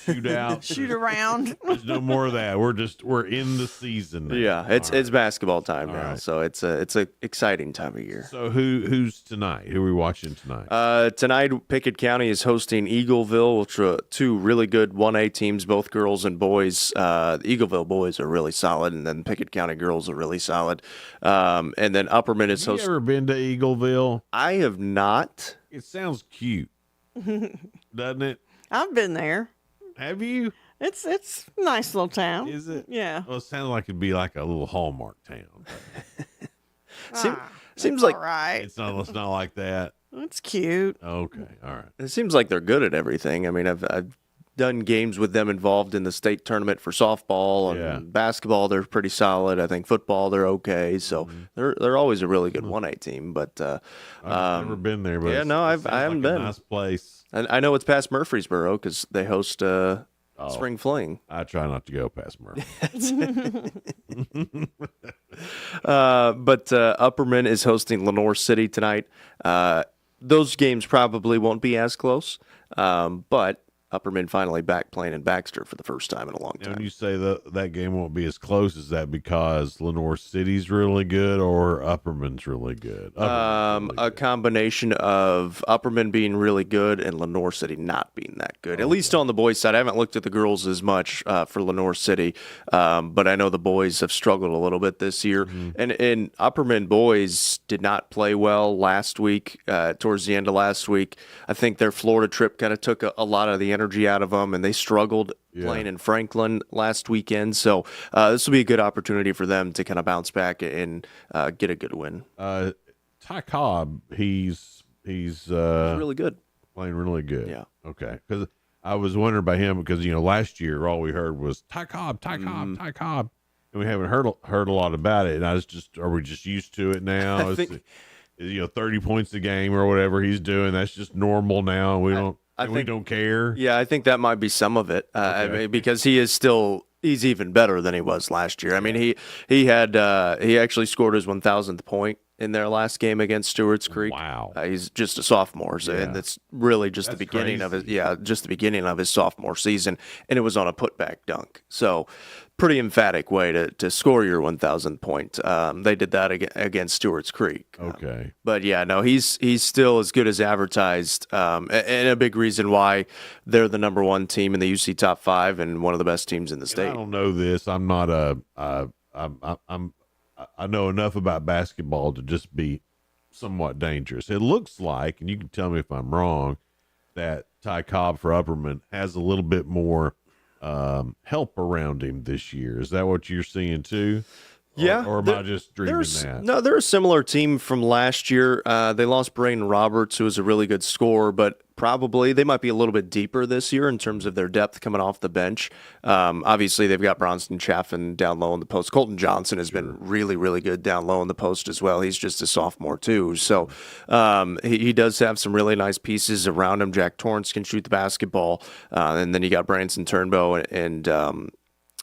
Shoot around. There's no more of that. We're in the season now. Yeah, it's basketball time now, right. so it's a exciting time of year. So who's tonight? Who are we watching tonight? Tonight, Pickett County is hosting Eagleville, which are 2 really good 1A teams, both girls and boys. The Eagleville boys are really solid, and then Pickett County girls are really solid. And then Upperman is hosting. Have you ever been to Eagleville? I have not. It sounds cute, doesn't it? I've been there. Have you? It's a nice little town. Is it? Yeah. Well, it sounds like it'd be like a little Hallmark town. Seems like all right. It's not like that. It's cute. Okay, all right. It seems like they're good at everything. I mean, I've done games with them involved in the state tournament for softball and basketball. They're pretty solid. I think football they're okay. So they're always a really good 1A team. But I've never been there. But yeah, no, I haven't been. A nice place. And I know it's past Murfreesboro because they host Spring Fling. I try not to go past Murphy. But Upperman is hosting Lenoir City tonight. Those games probably won't be as close, but Upperman finally back playing in Baxter for the first time in a long time. When you say that game won't be as close, is that because Lenoir City's really good or Upperman's really good? A combination of Upperman being really good and Lenoir City not being that good. At least on the boys' side. I haven't looked at the girls as much for Lenoir City, but I know the boys have struggled a little bit this year. And Upperman boys did not play well last week, towards the end of last week. I think their Florida trip kind of took a lot of the energy out of them, and they struggled playing in Franklin last weekend. So this will be a good opportunity for them to kind of bounce back and get a good win. Ty Cobb, he's really good, playing really good. Yeah. Okay, because I was wondering about him because last year all we heard was Ty Cobb, Ty Cobb, and we haven't heard a lot about it. And are we just used to it now? 30 points a game or whatever he's doing. That's just normal now. We don't care. Yeah, I think that might be some of it. I mean, because he's even better than he was last year. I mean, he actually scored his 1,000th point in their last game against Stewart's Creek. Wow. He's just a sophomore, so, and that's really just the beginning of his just the beginning of his sophomore season, and it was on a putback dunk. So pretty emphatic way to score your 1,000th point. They did that against Stewart's Creek. Okay. But yeah, no, he's still as good as advertised, and a big reason why they're the number one team in the UC Top 5 and one of the best teams in the state. I don't know this. I'm not I know enough about basketball to just be somewhat dangerous. It looks like, and you can tell me if I'm wrong, that Ty Cobb for Upperman has a little bit more help around him this year. Is that what you're seeing too? Yeah. Or am I just dreaming that? No, they're a similar team from last year. They lost Braden Roberts, who was a really good scorer, but probably they might be a little bit deeper this year in terms of their depth coming off the bench. Obviously, they've got Bronston Chaffin down low in the post. Colton Johnson has been really, really good down low in the post as well. He's just a sophomore too. So he does have some really nice pieces around him. Jack Torrance can shoot the basketball. And then you got Branson Turnbow and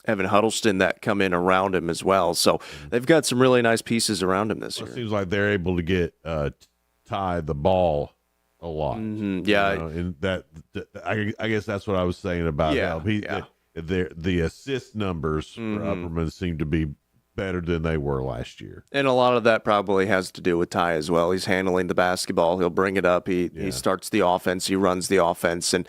Evan Huddleston that come in around him as well. So they've got some really nice pieces around him this year. It seems like they're able to get Ty the ball a lot. Yeah. And that I guess that's what I was saying about how the assist numbers for Upperman seem to be better than they were last year. And a lot of that probably has to do with Ty as well. He's handling the basketball. He'll bring it up. He starts the offense. He runs the offense. And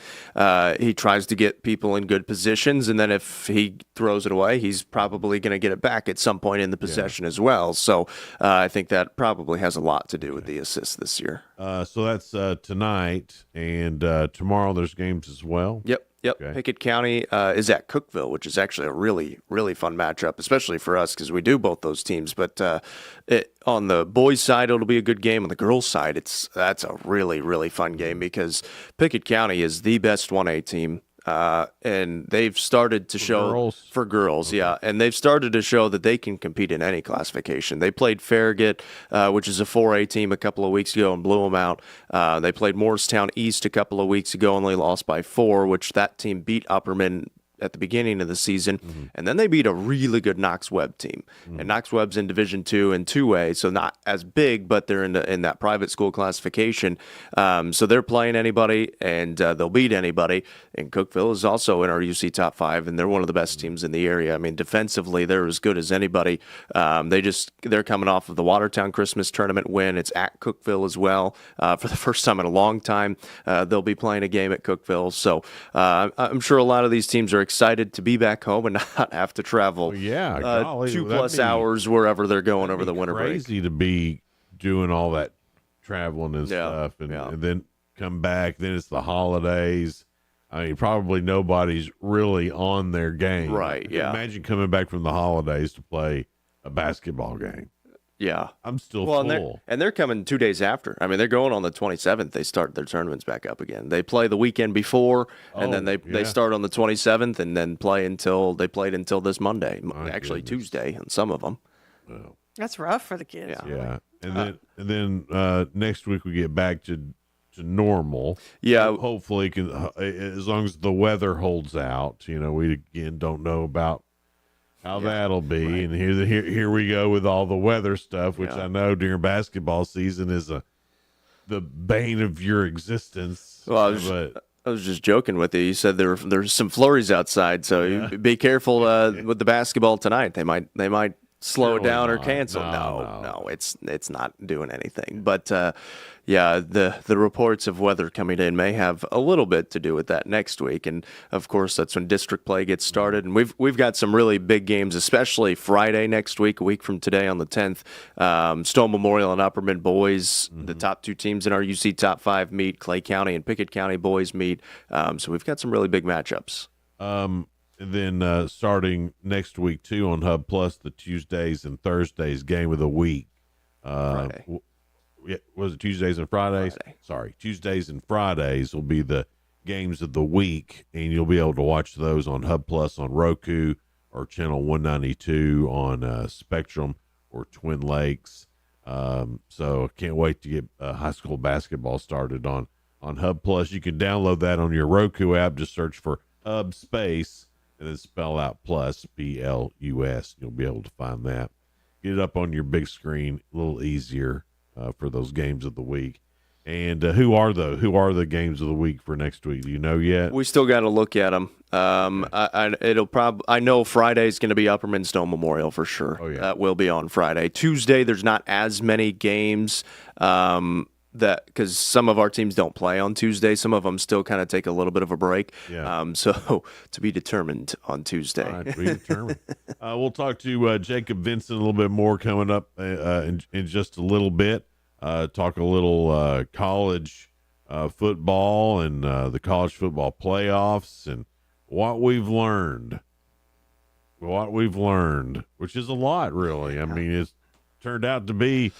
he tries to get people in good positions. And then if he throws it away, he's probably going to get it back at some point in the possession as well. So I think that probably has a lot to do with the assists this year. So that's tonight. And tomorrow there's games as well. Yep. Okay. Pickett County is at Cookeville, which is actually a really, really fun matchup, especially for us because we do both those teams. But on the boys' side, it'll be a good game. On the girls' side, that's a really, really fun game because Pickett County is the best 1A team. And they've started to show for girls, and they've started to show that they can compete in any classification. They played Farragut, which is a 4A team, a couple of weeks ago and blew them out. They played Morristown East a couple of weeks ago and they lost by 4, which that team beat Upperman at the beginning of the season, and then they beat a really good Knox Webb team. And Knox Webb's in Division II and 2A, so not as big, but they're in that private school classification. So they're playing anybody, and they'll beat anybody. And Cookeville is also in our UC Top 5, and they're one of the best teams in the area. I mean, defensively, they're as good as anybody. They're coming off of the Watertown Christmas tournament win. It's at Cookeville as well for the first time in a long time. They'll be playing a game at Cookeville, so I'm sure a lot of these teams are excited to be back home and not have to travel 2+ hours wherever they're going over the winter break. Crazy to be doing all that traveling and stuff and then come back. Then it's the holidays. I mean, probably nobody's really on their game. Right, yeah. Imagine coming back from the holidays to play a basketball game. Yeah. I'm still full. And they're coming 2 days after. I mean, they're going on the 27th. They start their tournaments back up again. They play the weekend before, and then they start on the 27th and then they played until this Monday. Actually, Tuesday on some of them. Well, that's rough for the kids. Yeah. And then next week we get back to normal. Yeah. Hopefully, as long as the weather holds out. We again don't know about how that'll be, right. And here we go with all the weather stuff, which I know during basketball season is the bane of your existence. Well, I was just joking with you. You said there's some flurries outside, so you be careful with the basketball tonight. They might slow it down or cancel. No, it's not doing anything. But the reports of weather coming in may have a little bit to do with that next week, and of course that's when district play gets started. And we've got some really big games, especially Friday next week, a week from today on the 10th. Stone Memorial and Upperman boys, the top two teams in our UC Top 5 meet. Clay County and Pickett County boys meet. So we've got some really big matchups. And then starting next week, too, on Hub Plus, the Tuesdays and Thursdays game of the week. Friday. Was it Tuesdays and Fridays? Friday. Sorry. Tuesdays and Fridays will be the games of the week, and you'll be able to watch those on Hub Plus on Roku or Channel 192 on Spectrum or Twin Lakes. So can't wait to get high school basketball started on Hub Plus. You can download that on your Roku app. Just search for Hub Space and then spell out plus, Plus. You'll be able to find that. get it up on your big screen a little easier for those games of the week. And who are the games of the week for next week? Do you know yet? We still got to look at them. I know Friday's going to be Upperman Stone Memorial for sure. Oh, yeah. That will be on Friday. Tuesday, there's not as many games because some of our teams don't play on Tuesday. Some of them still kind of take a little bit of a break. Yeah. So to be determined on Tuesday. All right, to be determined. We'll talk to Jacob Vincent a little bit more coming up in just a little bit. Talk a little college football and the college football playoffs and what we've learned, which is a lot, really. I mean, it's turned out to be,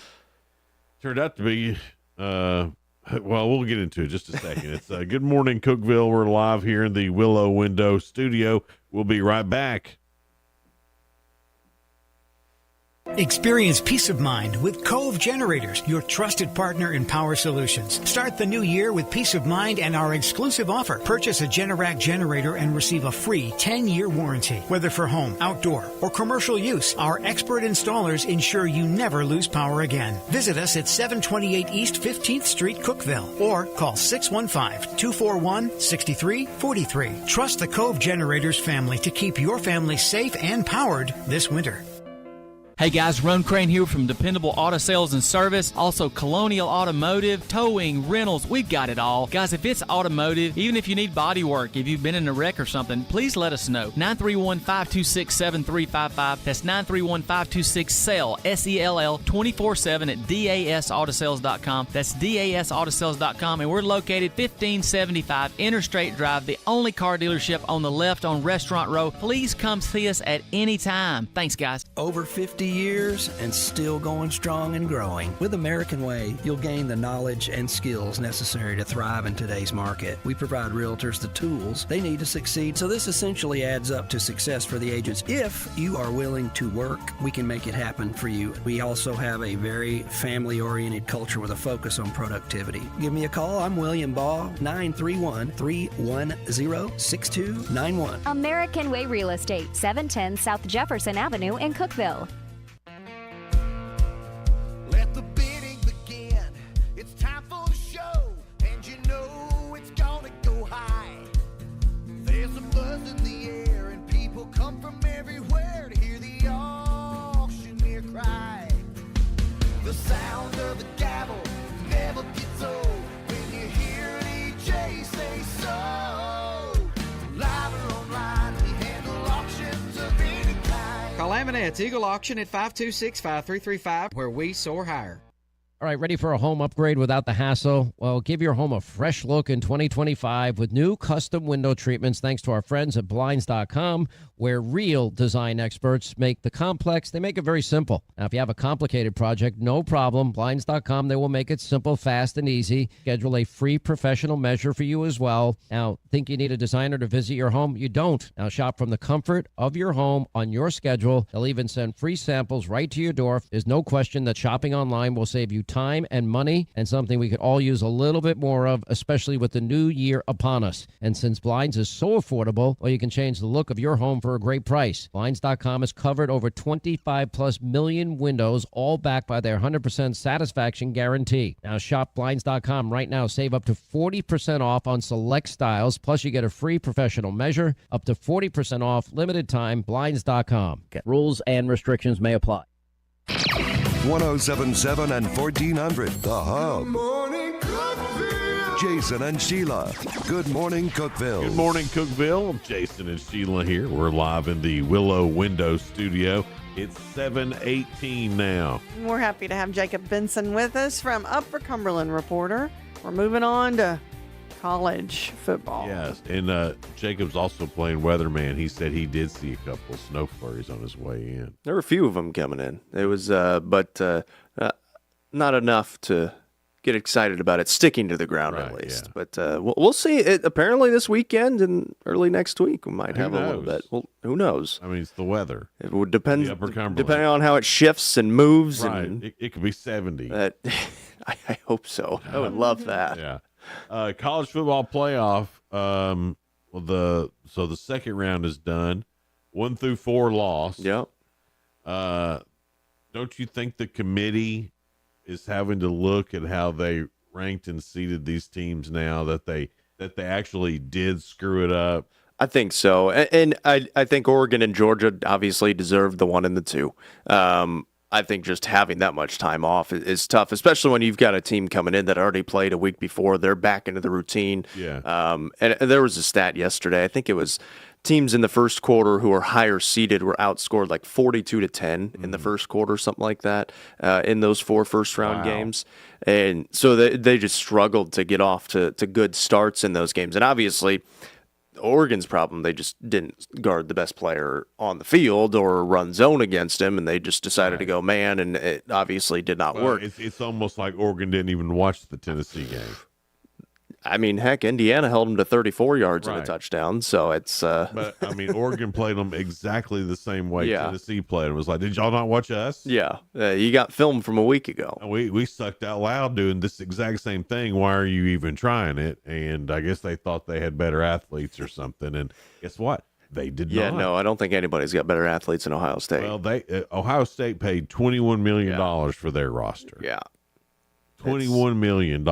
well, we'll get into it in just a second. It's Good Morning Cookeville. We're live here in the Willow Window studio. We'll be right back. Experience peace of mind with Cove Generators, your trusted partner in power solutions. Start the new year with peace of mind and our exclusive offer. Purchase a Generac generator and receive a free 10-year warranty. Whether for home, outdoor, or commercial use, our expert installers ensure you never lose power again. Visit us at 728 East 15th Street, Cookeville, or call 615-241-6343. Trust the Cove Generators family to keep your family safe and powered this winter. Hey guys, Ron Crane here from Dependable Auto Sales and Service, also Colonial Automotive, towing, rentals, we've got it all. Guys, if it's automotive, even if you need body work, if you've been in a wreck or something, please let us know. 931-526-7355. That's 931-526-SELL, S-E-L-L, 24/7 at dasautosales.com. That's dasautosales.com, and we're located 1575 Interstate Drive, the only car dealership on the left on Restaurant Row. Please come see us at any time. Thanks, guys. Over 50 years and still going strong and growing. With American Way, you'll gain the knowledge and skills necessary to thrive in today's market. We provide realtors the tools they need to succeed, so this essentially adds up to success for the agents. If you are willing to work, we can make it happen for you. We also have a very family-oriented culture with a focus on productivity. Give me a call. I'm William Baugh, 931-310-6291. American Way Real Estate, 710 South Jefferson Avenue in Cookeville. Let the bidding begin. It's time for the show, and you know it's gonna go high. There's a buzz in the air, and people come from everywhere to hear the auctioneer cry. The sound of the gavel never gets old when you hear an EJ say so. Live or online, we handle auctions of any kind. Call Amanette's Eagle Auction at 526-5335, where we soar higher. All right, ready for a home upgrade without the hassle? Well, give your home a fresh look in 2025 with new custom window treatments thanks to our friends at Blinds.com, where real design experts make the complex, they make it very simple. Now, if you have a complicated project, no problem. Blinds.com, they will make it simple, fast, and easy. Schedule a free professional measure for you as well. Now, think you need a designer to visit your home? You don't. Now, shop from the comfort of your home on your schedule. They'll even send free samples right to your door. There's no question that shopping online will save you time and money, and something we could all use a little bit more of, especially with the new year upon us. And since Blinds is so affordable, well, you can change the look of your home for a great price. Blinds.com has covered over 25 plus million windows, all backed by their 100% satisfaction guarantee. Now shop Blinds.com right now. Save up to 40% off on select styles, plus you get a free professional measure, up to 40% off, limited time, Blinds.com. Rules and restrictions may apply. 1077 and 1400, The Hub. Jason and Sheila. Good morning, Cookeville. Good morning, Cookeville. Jason and Sheila here. We're live in the Willow Window studio. It's 7:18 now. We're happy to have Jacob Benson with us from Upper Cumberland Reporter. We're moving on to college football. Yes, and Jacob's also playing weatherman. He said he did see a couple of snow flurries on his way in. There were a few of them coming in. It was, but not enough to get excited about it sticking to the ground, at least. Yeah. But we'll see. It apparently this weekend and early next week we might have a little bit. Well, who knows? I mean, it's the weather. It would depend depending on how it shifts and moves. Right. And it could be 70. I hope so. I would love that. Yeah. College football playoff. The second round is done. 1 through 4 lost. Yep. Don't Don't you think the committee is having to look at how they ranked and seeded these teams now that they actually did screw it up? I think so. And I think Oregon and Georgia obviously deserve the 1 and the 2. I think just having that much time off is tough, especially when you've got a team coming in that already played a week before. They're back into the routine. Yeah. And there was a stat yesterday. I think it was teams in the first quarter who are higher seeded were outscored like 42-10 in the first quarter, something like that, in those 4 first-round games. And so they just struggled to get off to good starts in those games. And obviously, Oregon's problem, they just didn't guard the best player on the field or run zone against him, and they just decided to go man, and it obviously did not work. It's almost like Oregon didn't even watch the Tennessee game. I mean, heck, Indiana held them to 34 yards and a touchdown, so it's... But, I mean, Oregon played them exactly the same way Tennessee played them. It was like, did y'all not watch us? Yeah. You got film from a week ago. We sucked out loud doing this exact same thing. Why are you even trying it? And I guess they thought they had better athletes or something. And guess what? They did not. Yeah, no, I don't think anybody's got better athletes than Ohio State. Well, Ohio State paid $21 million for their roster. Yeah. $21 million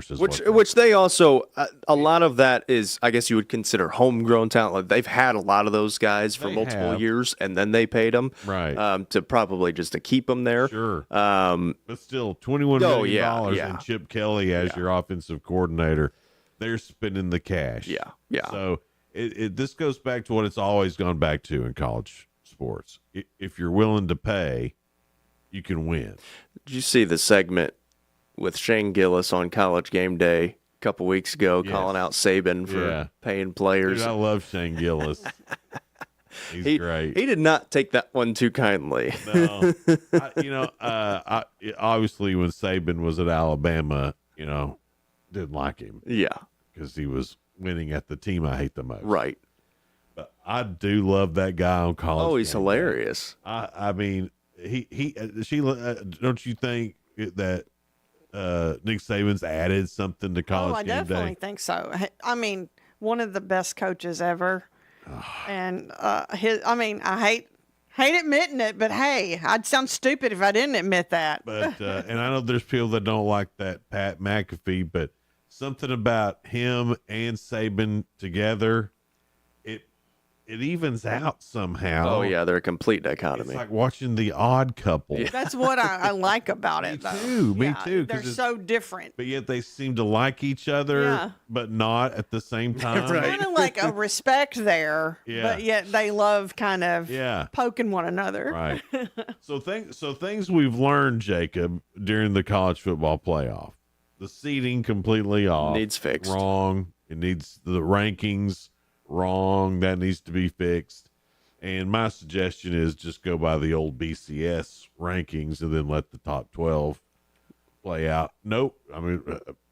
is which they also a lot of that is, I guess you would consider homegrown talent. Like, they've had a lot of those guys for multiple years, and then they paid them to probably just to keep them there. Sure, but still, $21 million and Chip Kelly as your offensive coordinator, they're spending the cash. Yeah. So this goes back to what it's always gone back to in college sports. If you're willing to pay, you can win. Did you see the segment with Shane Gillis on College Game Day a couple weeks ago, calling out Saban for paying players? Dude, I love Shane Gillis. He's great. He did not take that one too kindly. No. Obviously when Saban was at Alabama, didn't like him. Yeah. Because he was winning at the team I hate the most. Right. But I do love that guy on College Oh, he's hilarious. I mean, Sheila, don't you think that Nick Saban's added something to College Game Day? I definitely think so. I mean, one of the best coaches ever. And I hate admitting it, but hey, I'd sound stupid if I didn't admit that. But and I know there's people that don't like that Pat McAfee, but something about him and Saban together, it evens out somehow. Oh, yeah, they're a complete dichotomy. It's like watching The Odd Couple. Yeah. That's what I like about it, though. Me too. They're so different. But yet they seem to like each other, but not at the same time. Kind of like a respect there, but yet they love kind of poking one another. Right. So things we've learned, Jacob, during the college football playoff. The seating completely off. Needs fixed. Wrong. It needs the rankings. Wrong. That needs to be fixed. And my suggestion is just go by the old BCS rankings and then let the top 12 play out. Nope. I mean,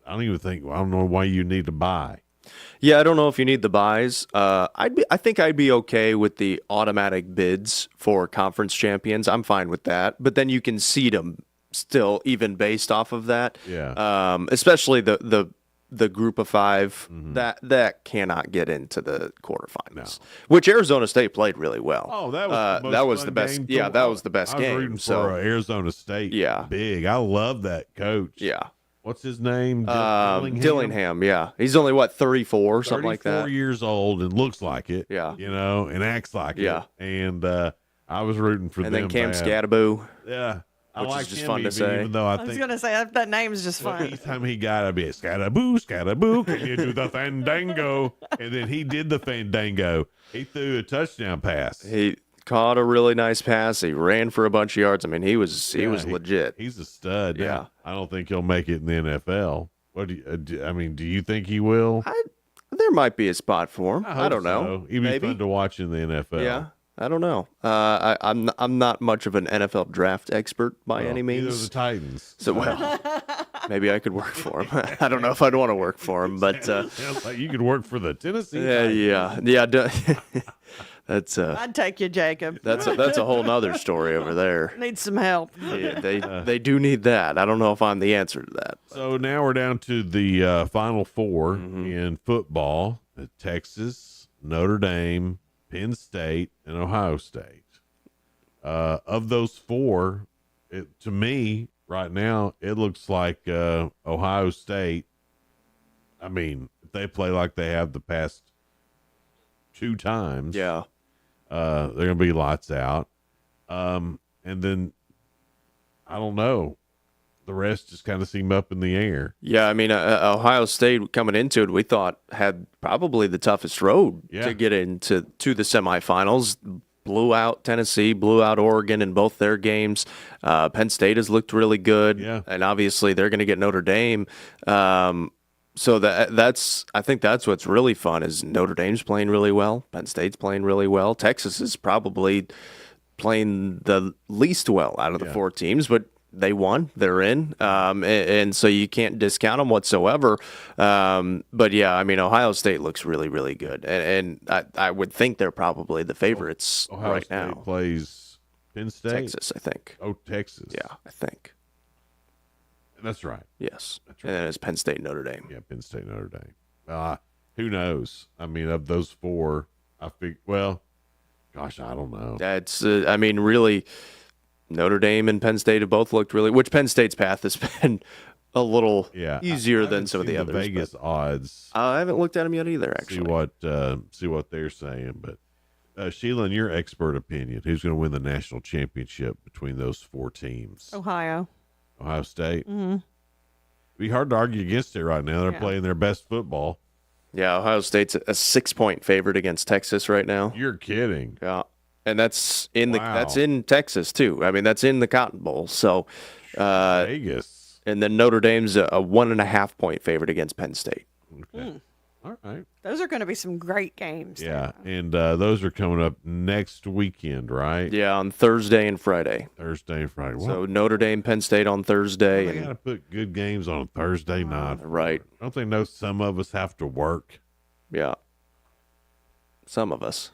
I don't know why you need to buy. Yeah, I don't know if you need the buys. I think I'd be okay with the automatic bids for conference champions. I'm fine with that. But then you can seed them still, even based off of that. Yeah. Especially the group of 5 that cannot get into the quarterfinals, which Arizona State played really well. Oh, that was the best. Yeah, that was the best game. I was rooting for Arizona State. Yeah, big. I love that coach. Yeah. What's his name? Dillingham. Yeah, he's only 34, something like that. 34 years old and looks like it. Yeah, and acts like it. And I was rooting for them. And then Cam Scattaboo. Yeah. Which like is just him fun to say. Even though I was going to say that name is just fun. Anytime he got to be Scattaboo, can you do the fandango? And then he did the fandango. He threw a touchdown pass. He caught a really nice pass. He ran for a bunch of yards. I mean, he was legit. He's a stud. Yeah. Now, I don't think he'll make it in the NFL. What do you think he will? There might be a spot for him. I don't know. So. He'd be fun to watch in the NFL. Yeah. I don't know. I'm not much of an NFL draft expert by any means. Neither the Titans. So maybe I could work for him. I don't know if I'd want to work for him, but sounds like you could work for the Tennessee. Yeah. That's I'd take you, Jacob. That's a whole nother story over there. Need some help. Yeah, they do need that. I don't know if I'm the answer to that. So now we're down to the Final Four in football: Texas, Notre Dame, Penn State, and Ohio State. Of those 4, to me right now, it looks like Ohio State. I mean, if they play like they have the past 2 times, Yeah. they're going to be lights out. And then I don't know. The rest just kind of seem up in the air. Yeah, I mean, Ohio State coming into it, we thought had probably the toughest road to get into the semifinals. Blew out Tennessee, blew out Oregon in both their games. Penn State has looked really good, and obviously they're going to get Notre Dame. So that's I think that's what's really fun is Notre Dame's playing really well, Penn State's playing really well. Texas is probably playing the least well out of the 4 teams, but they won. They're in. And so you can't discount them whatsoever. But, yeah, I mean, Ohio State looks really, really good. And I would think they're probably the favorites Ohio right State now. plays Penn State? Texas, I think. Oh, Texas. Yeah, I think. That's right. Yes. That's right. And then it's Penn State, Notre Dame. Yeah, Penn State, Notre Dame. Who knows? I mean, of those 4, I think, well, gosh, I don't know. That's, I mean, really – Notre Dame and Penn State have both looked really. Which Penn State's path has been a little easier than some of the others. Vegas odds. I haven't looked at them yet either. Actually, see what they're saying. But Sheila, in your expert opinion, who's going to win the national championship between those 4 teams? Ohio State. Mm-hmm. Be hard to argue against it right now. They're playing their best football. Yeah, Ohio State's a 6-point favorite against Texas right now. You're kidding. Yeah. And that's that's in Texas too. I mean, that's in the Cotton Bowl. So Vegas. And then Notre Dame's a 1.5-point favorite against Penn State. Okay. All right. Those are going to be some great games. Yeah, and those are coming up next weekend, right? Yeah, on Thursday and Friday. Thursday and Friday. Wow. So Notre Dame, Penn State on Thursday. They got to put good games on Thursday night. Right. Don't they know some of us have to work? Yeah. Some of us.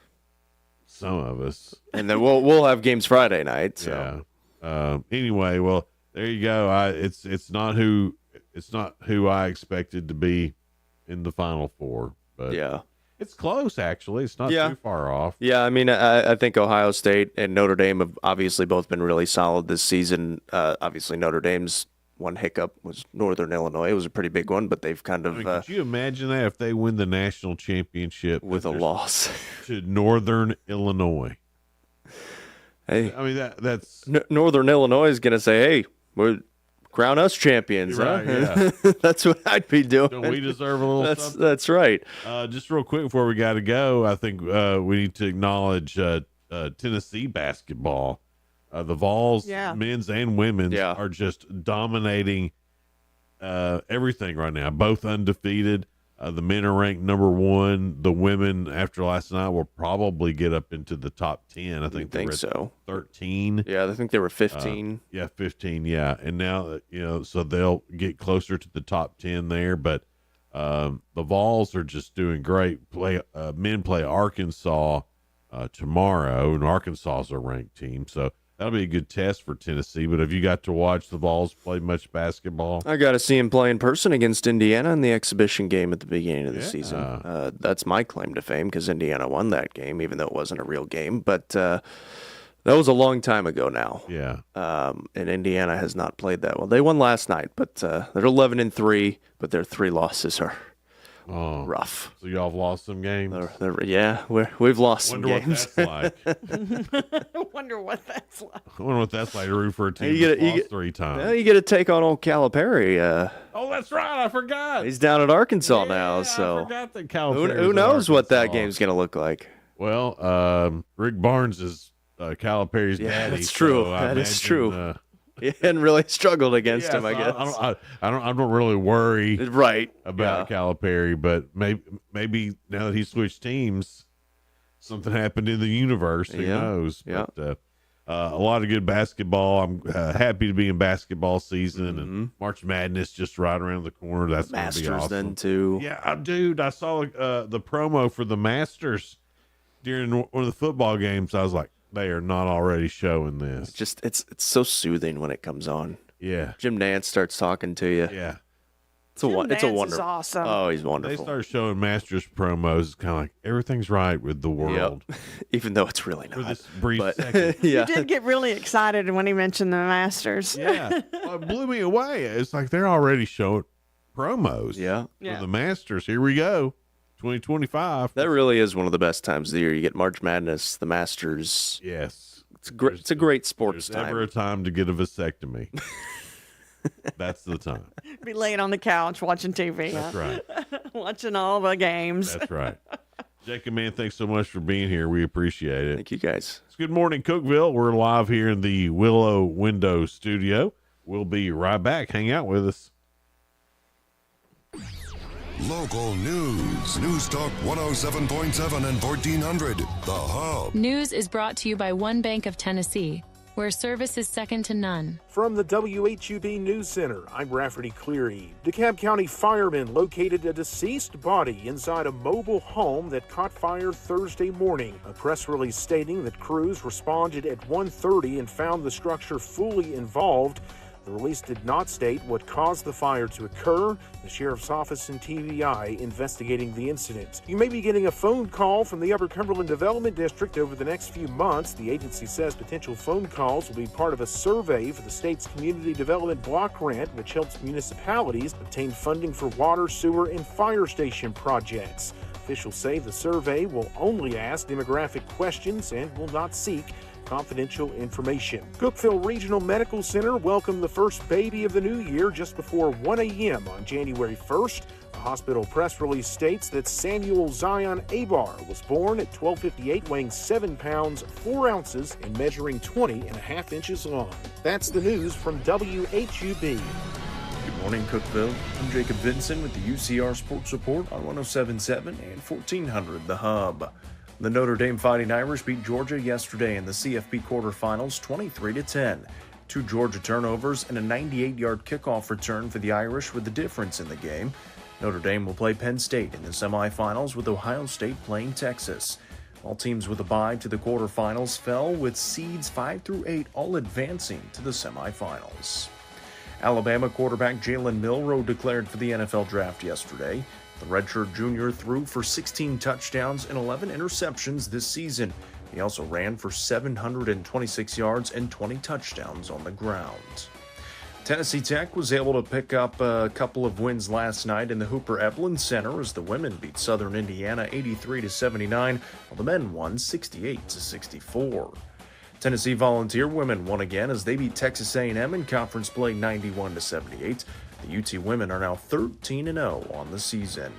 Some of us, and then we'll have games Friday night. So. Yeah. Anyway, well, there you go. It's not who I expected to be in the Final Four, but yeah, it's close actually. It's not too far off. Yeah, I mean, I think Ohio State and Notre Dame have obviously both been really solid this season. Obviously, Notre Dame's one hiccup was Northern Illinois. It was a pretty big one, but they've kind of. Could you imagine that if they win the national championship with a loss to Northern Illinois? Hey, I mean that's Northern Illinois is going to say, "Hey, we're crown us champions." Right, huh? Yeah. That's what I'd be doing. Don't we deserve a little something? That's right. Just real quick before we got to go, I think we need to acknowledge Tennessee basketball. The Vols, men's and women's, are just dominating everything right now. Both undefeated. The men are ranked number 1. The women, after last night, will probably get up into the top 10. I think so. 13. Yeah, I think they were 15. 15. Yeah, and now so they'll get closer to the top 10 there. But the Vols are just doing great. Men play Arkansas tomorrow, and Arkansas is a ranked team, so. That'll be a good test for Tennessee, but have you got to watch the Vols play much basketball? I got to see him play in person against Indiana in the exhibition game at the beginning of the season. That's my claim to fame because Indiana won that game, even though it wasn't a real game. But that was a long time ago now. Yeah. And Indiana has not played that well. They won last night, but they're 11-3, but their 3 losses are rough. So y'all have lost some games? We've lost some games. Wonder what that's like. Wonder what that's like. I wonder what that's like to root for a team that's lost 3 times. Well, you get to take on old Calipari. Oh, that's right. I forgot. He's down at Arkansas now. So I forgot that Calipari. Who knows what that game's going to look like? Well, Rick Barnes is Calipari's daddy. That's true. So that is true. He hadn't really struggled against him, I guess. I don't really worry about Calipari, but maybe now that he switched teams, something happened in the universe. Who knows? Yeah. But a lot of good basketball. I'm happy to be in basketball season, and March Madness just right around the corner. That's going to be awesome. then too. Yeah, dude, I saw the promo for the Masters during one of the football games. I was like, they are not already showing this. It's so soothing when it comes on. Yeah. Jim Nance starts talking to you. Yeah. It's a wonderful. is awesome. Oh, he's They wonderful. started showing Masters promos. It's kind of like everything's right with the world. Yep. Even though it's really not. For this brief But, second. yeah. You did get really excited when he mentioned the Masters. Yeah. Well, it blew me away. It's like they're already showing promos. Yeah. For the Masters. Here we go. 2025. That really is one of the best times of the year. You get March Madness, the Masters. Yes. It's a great sports There's time. never a time to get a vasectomy. That's the time. Be laying on the couch watching TV. That's right. Watching all the games. That's right. Jacob, man, thanks so much for being here. We appreciate it. Thank you, guys. It's Good Morning Cookeville. We're live here in the Willow Window Studio. We'll be right back. Hang out with us. Local news. News Talk 107.7 and 1400. The Hub. News is brought to you by One Bank of Tennessee, where service is second to none. From the WHUB News Center, I'm Rafferty Cleary. DeKalb County firemen located a deceased body inside a mobile home that caught fire Thursday morning. A press release stating that crews responded at 1:30 and found the structure fully involved. The release did not state what caused the fire to occur. The Sheriff's Office and TBI investigating the incident. You may be getting a phone call from the Upper Cumberland Development District over the next few months. The agency says potential phone calls will be part of a survey for the state's Community Development Block Grant, which helps municipalities obtain funding for water, sewer, and fire station projects. Officials say the survey will only ask demographic questions and will not seek confidential information. Cookeville Regional Medical Center welcomed the first baby of the new year just before 1 a.m. on January 1st. The hospital press release states that Samuel Zion Abar was born at 12:58, weighing 7 pounds, 4 ounces, and measuring 20.5 inches long. That's the news from WHUB. Good morning, Cookeville. I'm Jacob Vinson with the UCR Sports Report on 107.7 and 1400 The Hub. The Notre Dame Fighting Irish beat Georgia yesterday in the CFP quarterfinals 23-10. 2 Georgia turnovers and a 98-yard kickoff return for the Irish were the difference in the game. Notre Dame will play Penn State in the semifinals with Ohio State playing Texas. All teams with a bye to the quarterfinals fell, with seeds 5 through 8 all advancing to the semifinals. Alabama quarterback Jalen Milroe declared for the NFL draft yesterday. The redshirt junior threw for 16 touchdowns and 11 interceptions this season. He also ran for 726 yards and 20 touchdowns on the ground. Tennessee Tech was able to pick up a couple of wins last night in the Hooper-Evelyn Center as the women beat Southern Indiana 83-79, while the men won 68-64. Tennessee Volunteer women won again as they beat Texas A&M in conference play 91-78. The UT women are now 13-0 on the season.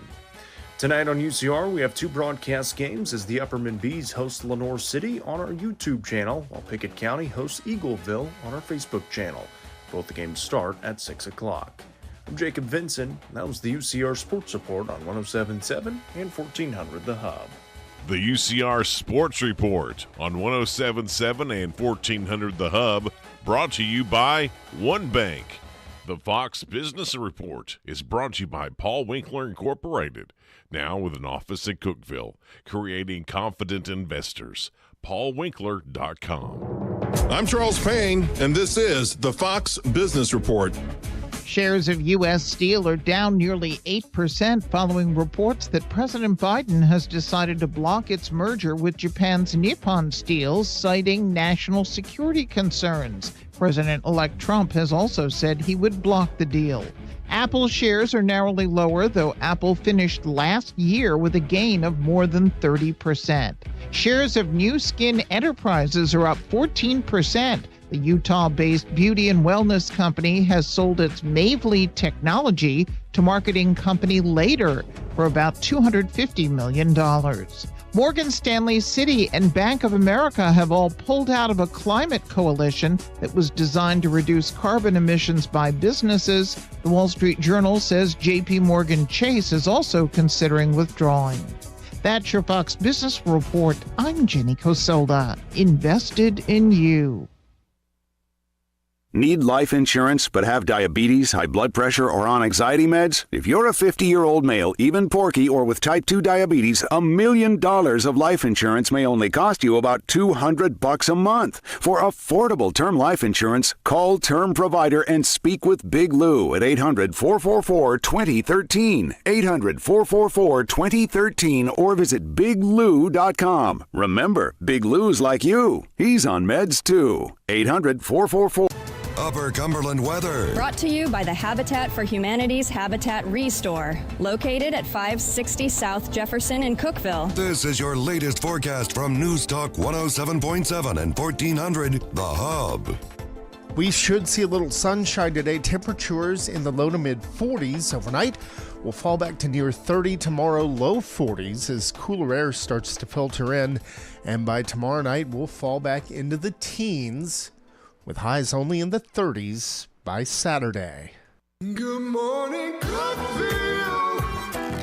Tonight on UCR, we have 2 broadcast games as the Upperman Bees host Lenoir City on our YouTube channel, while Pickett County hosts Eagleville on our Facebook channel. Both the games start at 6 o'clock. I'm Jacob Vinson. That was the UCR Sports Report on 107.7 and 1400 The Hub. The UCR Sports Report on 107.7 and 1400 The Hub, brought to you by One Bank. The Fox Business Report is brought to you by Paul Winkler Incorporated, now with an office in Cookeville, creating confident investors. PaulWinkler.com. I'm Charles Payne, and this is the Fox Business Report. Shares of U.S. Steel are down nearly 8% following reports that President Biden has decided to block its merger with Japan's Nippon Steel, citing national security concerns. President-elect Trump has also said he would block the deal. Apple shares are narrowly lower, though Apple finished last year with a gain of more than 30%. Shares of New Skin Enterprises are up 14%. The Utah-based beauty and wellness company has sold its Mavely technology to marketing company Later for about $250 million. Morgan Stanley, Citi, and Bank of America have all pulled out of a climate coalition that was designed to reduce carbon emissions by businesses. The Wall Street Journal says J.P. Morgan Chase is also considering withdrawing. That's your Fox Business Report. I'm Jenny Coselda. Invested in you. Need life insurance but have diabetes, high blood pressure, or on anxiety meds? If you're a 50-year-old male, even porky or with type 2 diabetes, $1 million of life insurance may only cost you about $200 a month. For affordable term life insurance, call Term Provider and speak with Big Lou at 800-444-2013, 800-444-2013, or visit biglou.com. Remember, Big Lou's like you. He's on meds too. 800-444. Upper Cumberland weather. Brought to you by the Habitat for Humanity's Habitat Restore, located at 560 South Jefferson in Cookeville. This is your latest forecast from News Talk 107.7 and 1400, The Hub. We should see a little sunshine today. Temperatures in the low to mid 40s overnight. We'll fall back to near 30 tomorrow, low 40s as cooler air starts to filter in. And by tomorrow night, we'll fall back into the teens with highs only in the 30s by Saturday. Good morning, Cookeville,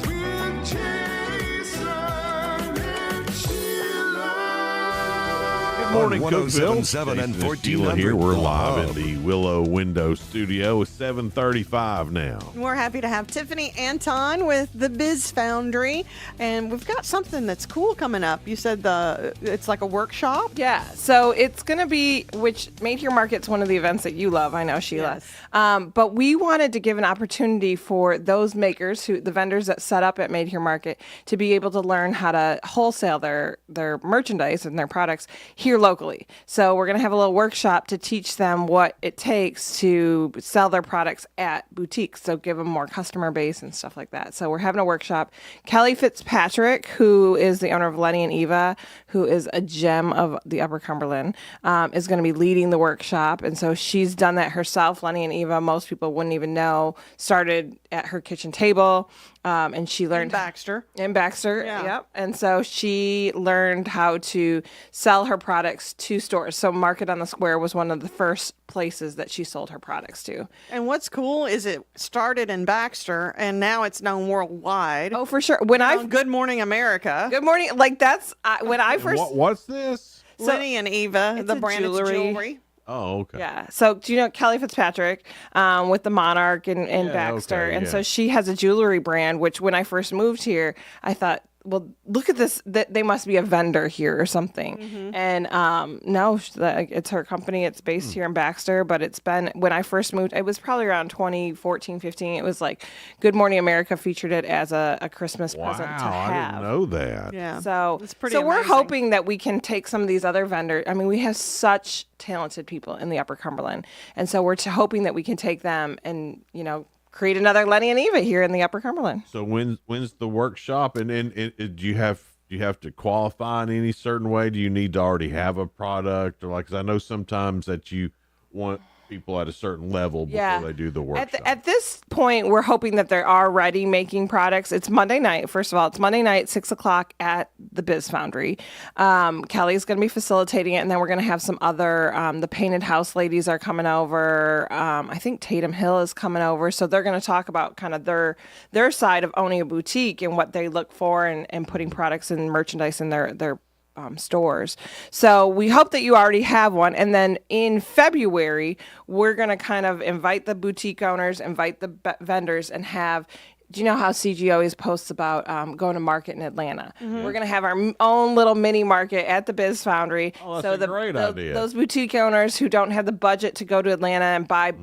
with Jason and Sheila. Good morning, On Cookeville. 107.7 and Jason Sheila 1400. here. We're The live Hub. in the Willow Window Studio. It's 7:35 now. We're happy to have Tiffany Anton with the Biz Foundry, and we've got something that's cool coming up. You said it's like a workshop? Yeah, so it's going to be, which Made Here Market's one of the events that you love, I know, Sheila. Yes. But we wanted to give an opportunity for those makers, the vendors that set up at Made Here Market, to be able to learn how to wholesale their merchandise and their products here locally. So we're going to have a little workshop to teach them what it takes to sell their products at boutiques. So give them more customer base and stuff like that. So we're having a workshop. Kelly Fitzpatrick, who is the owner of Lenny and Eva, who is a gem of the Upper Cumberland, is going to be leading the workshop. And so she's done that herself. Lenny and Eva, most people wouldn't even know, started at her kitchen table. And she learned in Baxter. Yeah. Yep. And so she learned how to sell her products to stores. So Market on the Square was one of the first places that she sold her products to. And what's cool is it started in Baxter, and now it's known worldwide. Oh, for sure. Good Morning America. Good Morning. Like when I first. What's this? Lenny and Eva, the brand of jewelry. Oh, okay. Yeah. So do you know Kelly Fitzpatrick with the Monarch and Baxter? okay, and yeah. so she has a jewelry brand, which when I first moved here, I thought, well, look at this, that they must be a vendor here or something. Mm-hmm. And no, it's her company. It's based here in Baxter, but it's been, when I first moved, it was probably around 2014, 15. It was like Good Morning America featured it as a Christmas present to have. I didn't know that. Yeah. So, it's pretty we're amazing. hoping that we can take some of these other vendors. I mean, we have such talented people in the Upper Cumberland. And so we're hoping that we can take them and, create another Lenny and Eva here in the Upper Cumberland. So when's the workshop? And do you have to qualify in any certain way? Do you need to already have a product, or because I know sometimes that you want people at a certain level before they do the workshop. At this point, we're hoping that they're already making products. It's Monday night. First of all, it's Monday night, 6:00 at the Biz Foundry. Kelly's going to be facilitating it, and then we're going to have some other, the Painted House ladies are coming over. I think Tatum Hill is coming over. So they're going to talk about kind of their side of owning a boutique and what they look for and putting products and merchandise in their stores. So we hope that you already have one. And then in February, we're going to kind of invite the boutique owners, invite the vendors, and have, do you know how CG always posts about going to market in Atlanta? Mm-hmm. We're going to have our own little mini market at the Biz Foundry. Oh, that's a great idea. Those boutique owners who don't have the budget to go to Atlanta and buy,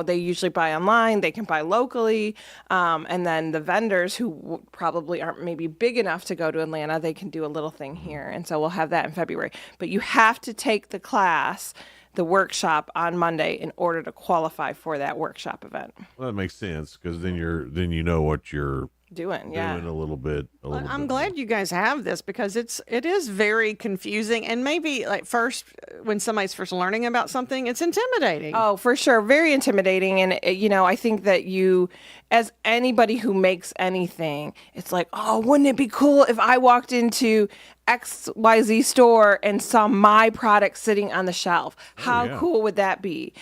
they usually buy online, they can buy locally. And then the vendors who probably aren't maybe big enough to go to Atlanta, they can do a little thing here. And so we'll have that in February. But you have to take the class, the workshop on Monday, in order to qualify for that workshop event. Well, that makes sense, because then you know what you're doing a little bit. I'm glad you guys have this, because it is very confusing, and maybe like when somebody's first learning about something, it's intimidating. Oh, for sure. Very intimidating. And, I think that as anybody who makes anything, it's like, oh, wouldn't it be cool if I walked into XYZ store and saw my product sitting on the shelf? How cool would that be?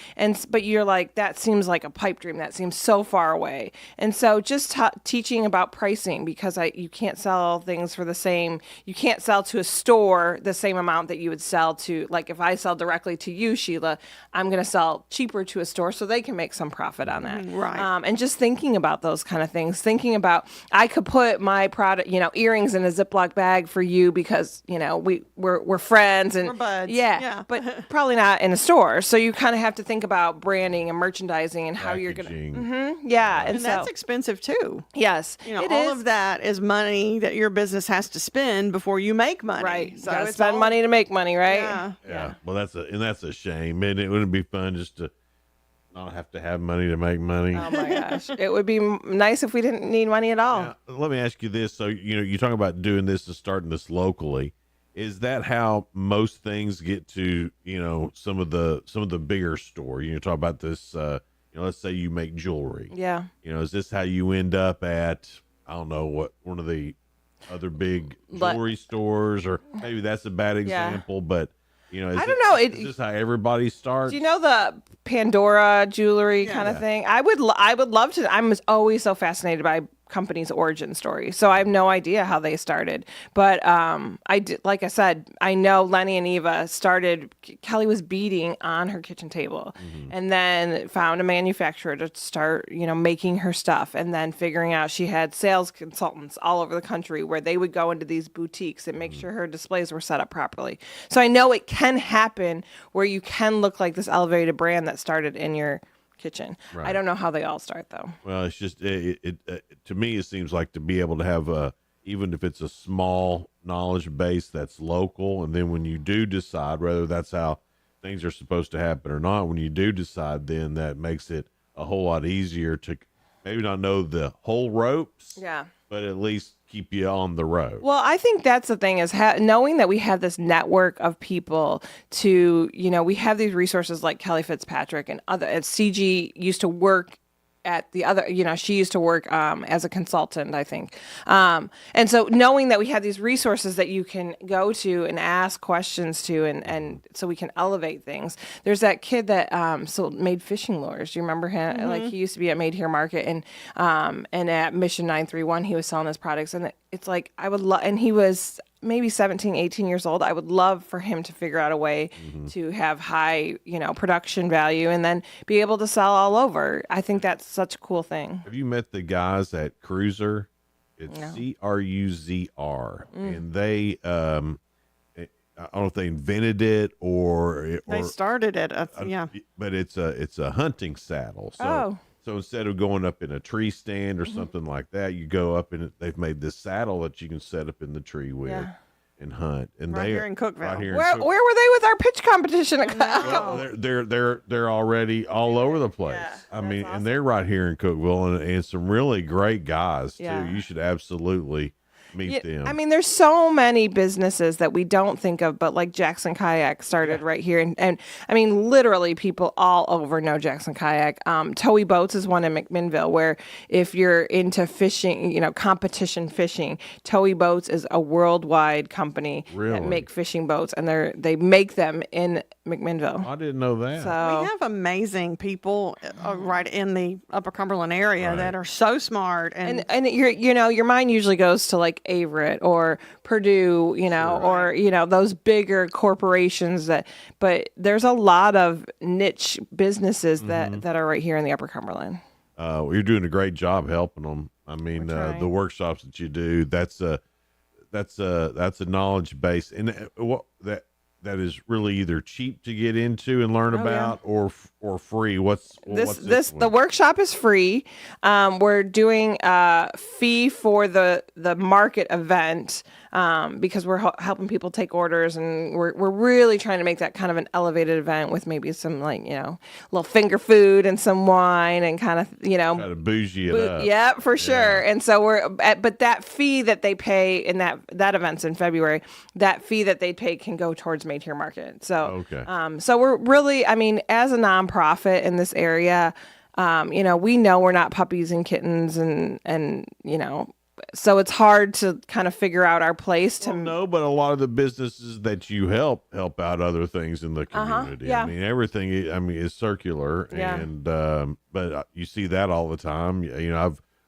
But you're like, that seems like a pipe dream. That seems so far away. And so just teaching about pricing, because you can't sell things for the same, you can't sell to a store the same amount that you would sell to, like if I sell directly to you, Sheila, I'm going to sell cheaper to a store so they can make some profit on that. Right. And just thinking about those kind of things, thinking about I could put my product, earrings in a Ziploc bag for you because, we're friends and We're buds. Yeah, but probably not in a store. So you kind of have to think about branding and merchandising and how you're going to. Yeah. And that's expensive too. Yes. All of that is money that your business has to spend before you make money. Right. So Gotta it's spend money to make money, right? Yeah. Well, that's a shame. And it wouldn't be fun just to not have to have money to make money. Oh my gosh. It would be nice if we didn't need money at all. Now, let me ask you this. So, you're talking about doing this and starting this locally. Is that how most things get to, some of the bigger store? You talk about this, let's say you make jewelry. Yeah. Is this how you end up at, I don't know, what, one of the other big jewelry stores, or maybe that's a bad example, but I don't know. Is this how everybody starts? Do you know the Pandora jewelry kind of thing? I would love to. I'm always so fascinated by company's origin story. So I have no idea how they started. But I did, like I said, I know Lenny and Eva started, Kelly was beading on her kitchen table and then found a manufacturer to start, making her stuff, and then figuring out she had sales consultants all over the country where they would go into these boutiques and make sure her displays were set up properly. So I know it can happen where you can look like this elevated brand that started in your kitchen. Right. I don't know how they all start though. Well, it's just to me, it seems like to be able to have even if it's a small knowledge base that's local, and then when you do decide whether that's how things are supposed to happen or not, when you do decide, then that makes it a whole lot easier to maybe not know the whole ropes, but at least keep you on the road. Well, I think that's the thing is knowing that we have this network of people to, we have these resources like Kelly Fitzpatrick and other, CG used to work at the other, she used to work as a consultant, I think. And so knowing that we have these resources that you can go to and ask questions to, and so we can elevate things. There's that kid that made fishing lures. Do you remember him? Like he used to be at Made Here Market and at Mission 931, he was selling his products. And it's like, I would love, and he was maybe 17, 18 years old. I would love for him to figure out a way to have high, production value and then be able to sell all over. I think that's such a cool thing. Have you met the guys at Cruiser? It's CRUZR, and they, I don't know if they invented it or they started it. But it's a hunting saddle. So instead of going up in a tree stand or something like that, you go up and they've made this saddle that you can set up in the tree with and hunt. And right here in Cookeville. Where were they with our pitch competition? Well, they're already all over the place. I mean, awesome. And they're right here in Cookeville, and some really great guys too. You should absolutely meet them. I mean, there's so many businesses that we don't think of, but like Jackson Kayak started right here. And I mean, literally people all over know Jackson Kayak. Towey Boats is one in McMinnville where if you're into fishing, competition fishing, Towey Boats is a worldwide company that make fishing boats, and they make them in McMinnville. I didn't know that. So we have amazing people right in the Upper Cumberland area that are so smart. And your mind usually goes to like Averett or Purdue, or those bigger corporations but there's a lot of niche businesses that are right here in the Upper Cumberland. You're doing a great job helping them. I mean, the workshops that you do, that's a knowledge base, and that is really either cheap to get into and learn about or free. What's this the workshop is free. We're doing a fee for the market event because we're helping people take orders, and we're really trying to make that kind of an elevated event with maybe some little finger food and some wine and kind of try to bougie it up. Yeah, for sure. And so but that fee that they pay in that event's in February, that fee that they pay can go towards Made Here Market. So so we're really, I mean, as a nonprofit in this area, we know we're not puppies and kittens and so it's hard to kind of figure out our place to no, but a lot of the businesses that you help out other things in the community. I mean, everything is circular, and but you see that all the time.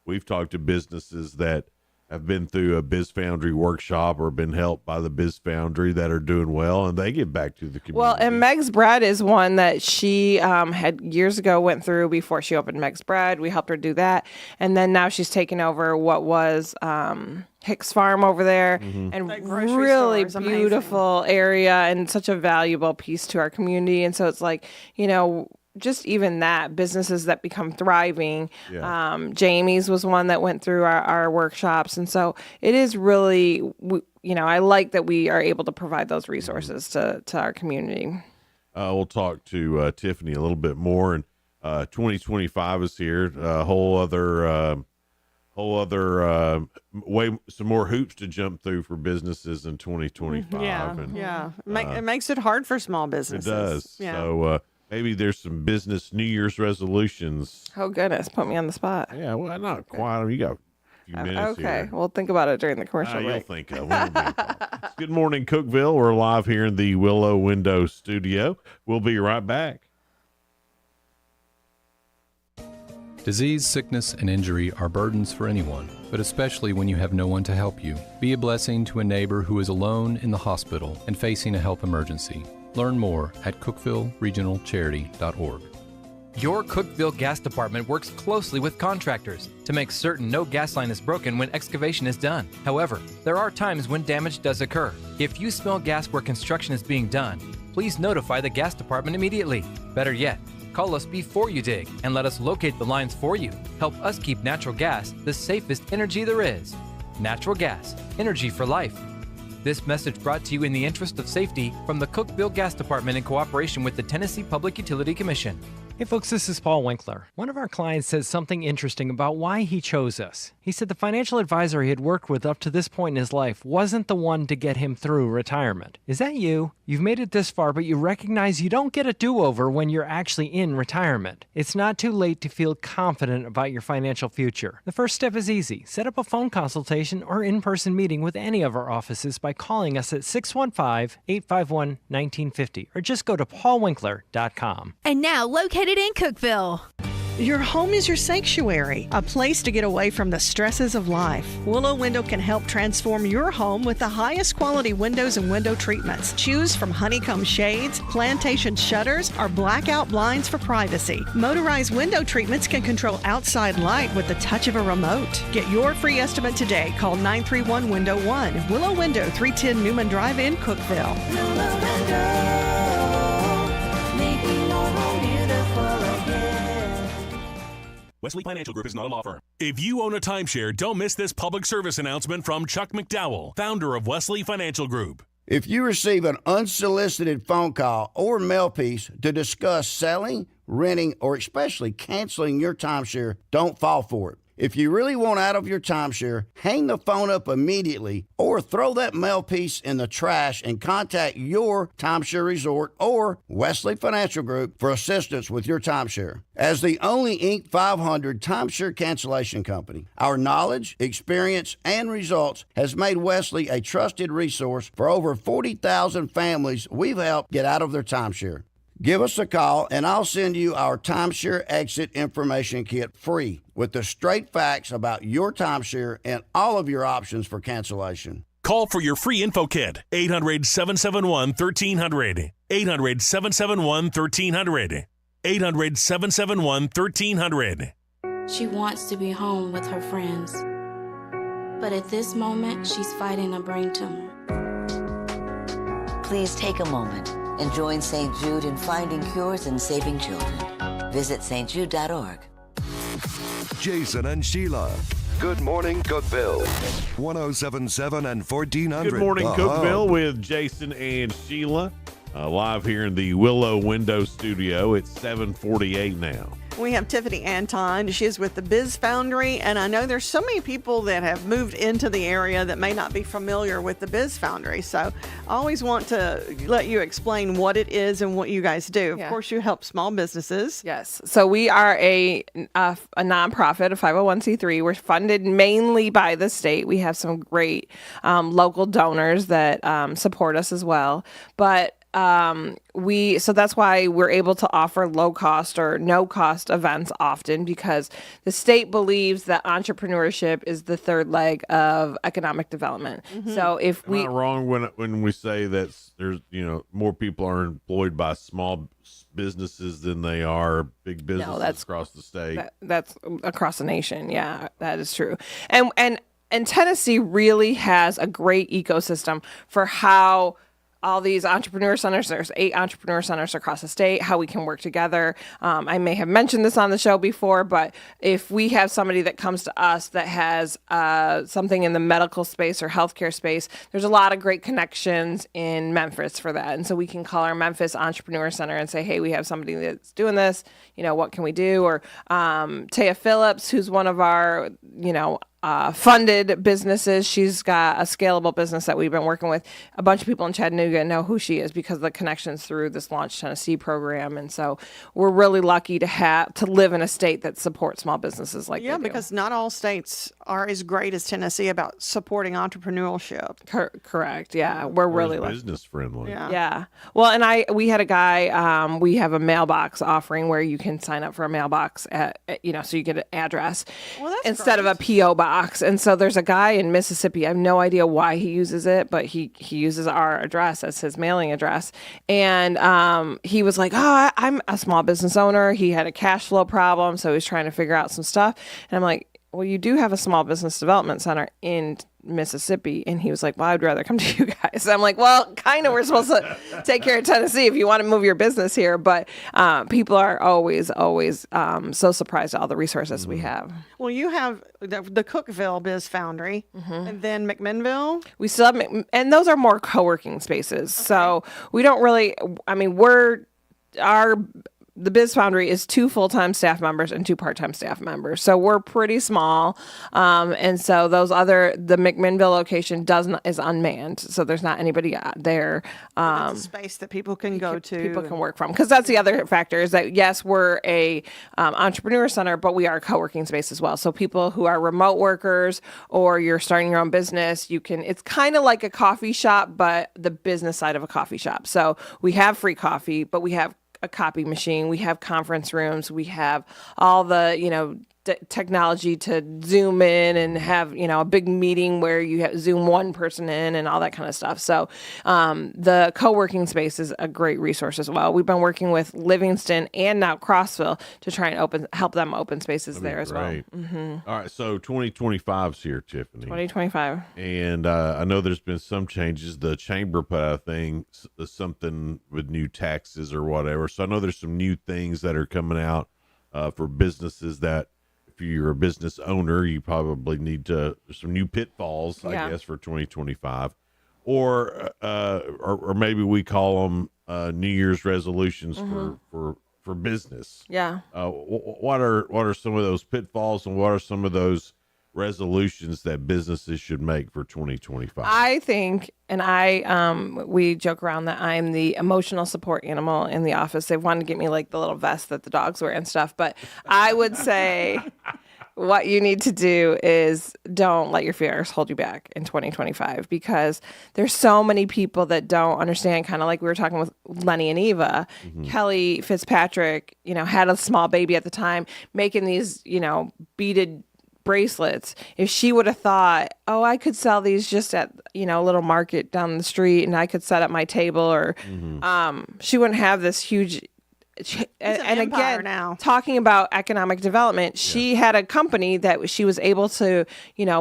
We've talked to businesses that have been through a Biz Foundry workshop or been helped by the Biz Foundry that are doing well, and they give back to the community. Well, and Meg's Bread is one that she had years ago went through before she opened Meg's Bread. We helped her do that. And then now she's taken over what was Hicks Farm over there, and That grocery really store is amazing. beautiful area and such a valuable piece to our community. And so it's like, just even that, businesses that become thriving. Yeah. Jamie's was one that went through our workshops. And so it is really, I like that we are able to provide those resources to our community. We'll talk to Tiffany a little bit more, and 2025 is here. Whole other way, some more hoops to jump through for businesses in 2025. Yeah. It makes it hard for small businesses. It does. Yeah. So maybe there's some business New Year's resolutions. Oh, goodness. Put me on the spot. Yeah, well, not quite. You got a few minutes Okay. here. We'll think about it during the commercial You'll break. think of it. Good morning, Cookeville. We're live here in the Willow Window Studio. We'll be right back. Disease, sickness, and injury are burdens for anyone, but especially when you have no one to help you. Be a blessing to a neighbor who is alone in the hospital and facing a health emergency. Learn more at CookevilleRegionalCharity.org. Your Cookeville Gas Department works closely with contractors to make certain no gas line is broken when excavation is done. However, there are times when damage does occur. If you smell gas where construction is being done, please notify the gas department immediately. Better yet, call us before you dig and let us locate the lines for you. Help us keep natural gas the safest energy there is. Natural gas, energy for life. This message brought to you in the interest of safety from the Cookeville Gas Department in cooperation with the Tennessee Public Utility Commission. Hey folks, this is Paul Winkler. One of our clients says something interesting about why he chose us. He said the financial advisor he had worked with up to this point in his life wasn't the one to get him through retirement. Is that you? You've made it this far, but you recognize you don't get a do-over when you're actually in retirement. It's not too late to feel confident about your financial future. The first step is easy. Set up a phone consultation or in-person meeting with any of our offices by calling us at 615-851-1950 or just go to paulwinkler.com. And now located in Cookeville. Your home is your sanctuary, a place to get away from the stresses of life. Willow Window can help transform your home with the highest quality windows and window treatments. Choose from honeycomb shades, plantation shutters, or blackout blinds for privacy. Motorized window treatments can control outside light with the touch of a remote. Get your free estimate today. Call 931-WINDOW-1. Willow Window, 310 Newman Drive in Cookeville. Willow Window, making your home beautiful again. Wesley Financial Group is not a law firm. If you own a timeshare, don't miss this public service announcement from Chuck McDowell, founder of Wesley Financial Group. If you receive an unsolicited phone call or mail piece to discuss selling, renting, or especially canceling your timeshare, don't fall for it. If you really want out of your timeshare, hang the phone up immediately or throw that mail piece in the trash and contact your timeshare resort or Wesley Financial Group for assistance with your timeshare. As the only Inc. 500 timeshare cancellation company, our knowledge, experience, and results has made Wesley a trusted resource for over 40,000 families we've helped get out of their timeshare. Give us a call, and I'll send you our timeshare exit information kit free with the straight facts about your timeshare and all of your options for cancellation. Call for your free info kit, 800-771-1300. 800-771-1300. 800-771-1300. She wants to be home with her friends. But at this moment, she's fighting a brain tumor. Please take a moment and join St. Jude in finding cures and saving children. Visit stjude.org. Jason and Sheila. Good morning, Cookeville. 1077 and 1400. Good morning, Cookeville, with Jason and Sheila. Live here in the Willow Window Studio. It's 7:48 now. We have Tiffany Anton. She is with the Biz Foundry, and I know there's so many people that have moved into the area that may not be familiar with the Biz Foundry. So I always want to let you explain what it is and what you guys do. Of course, you help small businesses. Yes. So we are a nonprofit, a 501c3. We're funded mainly by the state. We have some great local donors that support us as well. But so that's why we're able to offer low cost or no cost events often, because the state believes that entrepreneurship is the third leg of economic development. So if Am I wrong when we say that there's more people are employed by small businesses than they are big businesses across the state? That's across the nation. Yeah, that is true. And Tennessee really has a great ecosystem for how all these entrepreneur centers, there's 8 entrepreneur centers across the state, how we can work together. I may have mentioned this on the show before, but if we have somebody that comes to us that has something in the medical space or healthcare space, there's a lot of great connections in Memphis for that. And so we can call our Memphis Entrepreneur Center and say, hey, we have somebody that's doing this, what can we do? Or Taya Phillips, who's one of our, funded businesses. She's got a scalable business that we've been working with. A bunch of people in Chattanooga know who she is because of the connections through this Launch Tennessee program. And so we're really lucky to live in a state that supports small businesses like that. Because not all states are as great as Tennessee about supporting entrepreneurship. Correct. Yeah. We're really lucky. Business friendly. Yeah. Well, and we had a guy, we have a mailbox offering where you can sign up for a mailbox at so you get an address instead of a P.O. box. And so there's a guy in Mississippi. I have no idea why he uses it, but he uses our address as his mailing address. And he was like, oh, I'm a small business owner. He had a cash flow problem, so he's trying to figure out some stuff. And I'm like, well, you do have a small business development center in Mississippi. And he was like, well, I'd rather come to you guys. I'm like, well, kind of, we're supposed to take care of Tennessee if you want to move your business here. But people are always so surprised at all the resources we have. Well, you have the Cookeville Biz Foundry, and then McMinnville. We still have, and those are more co-working spaces. Okay. So we don't really, the Biz Foundry is 2 full-time staff members and 2 part-time staff members. So we're pretty small. And so the McMinnville location is unmanned. So there's not anybody there. It's a space that people can go to. People can work from. Because that's the other factor is that, yes, we're a entrepreneur center, but we are a co-working space as well. So people who are remote workers or you're starting your own business, it's kind of like a coffee shop, but the business side of a coffee shop. So we have free coffee, but we have a copy machine, we have conference rooms, we have all the technology to zoom in and have a big meeting where you zoom one person in and all that kind of stuff. So the co-working space is a great resource as well. We've been working with Livingston and now Crossville to try and help them open spaces there as well. All right, so 2025's here, Tiffany. 2025, and I know there's been some changes. The chamber put out a thing, something with new taxes or whatever. So I know there's some new things that are coming out for businesses that, if you're a business owner, you probably need some new pitfalls, I guess, for 2025, or maybe we call them New Year's resolutions for business. Yeah. What are some of those pitfalls, and what are some of those resolutions that businesses should make for 2025? I think, and we joke around that I'm the emotional support animal in the office. They wanted to get me like the little vest that the dogs wear and stuff, but I would say what you need to do is don't let your fears hold you back in 2025, because there's so many people that don't understand, kind of like we were talking with Lenny and Eva. Kelly Fitzpatrick, had a small baby at the time, making these, beaded bracelets. If she would have thought, oh, I could sell these just at a little market down the street and I could set up my table, or she wouldn't have this huge and again now. Talking about economic development, she had a company that she was able to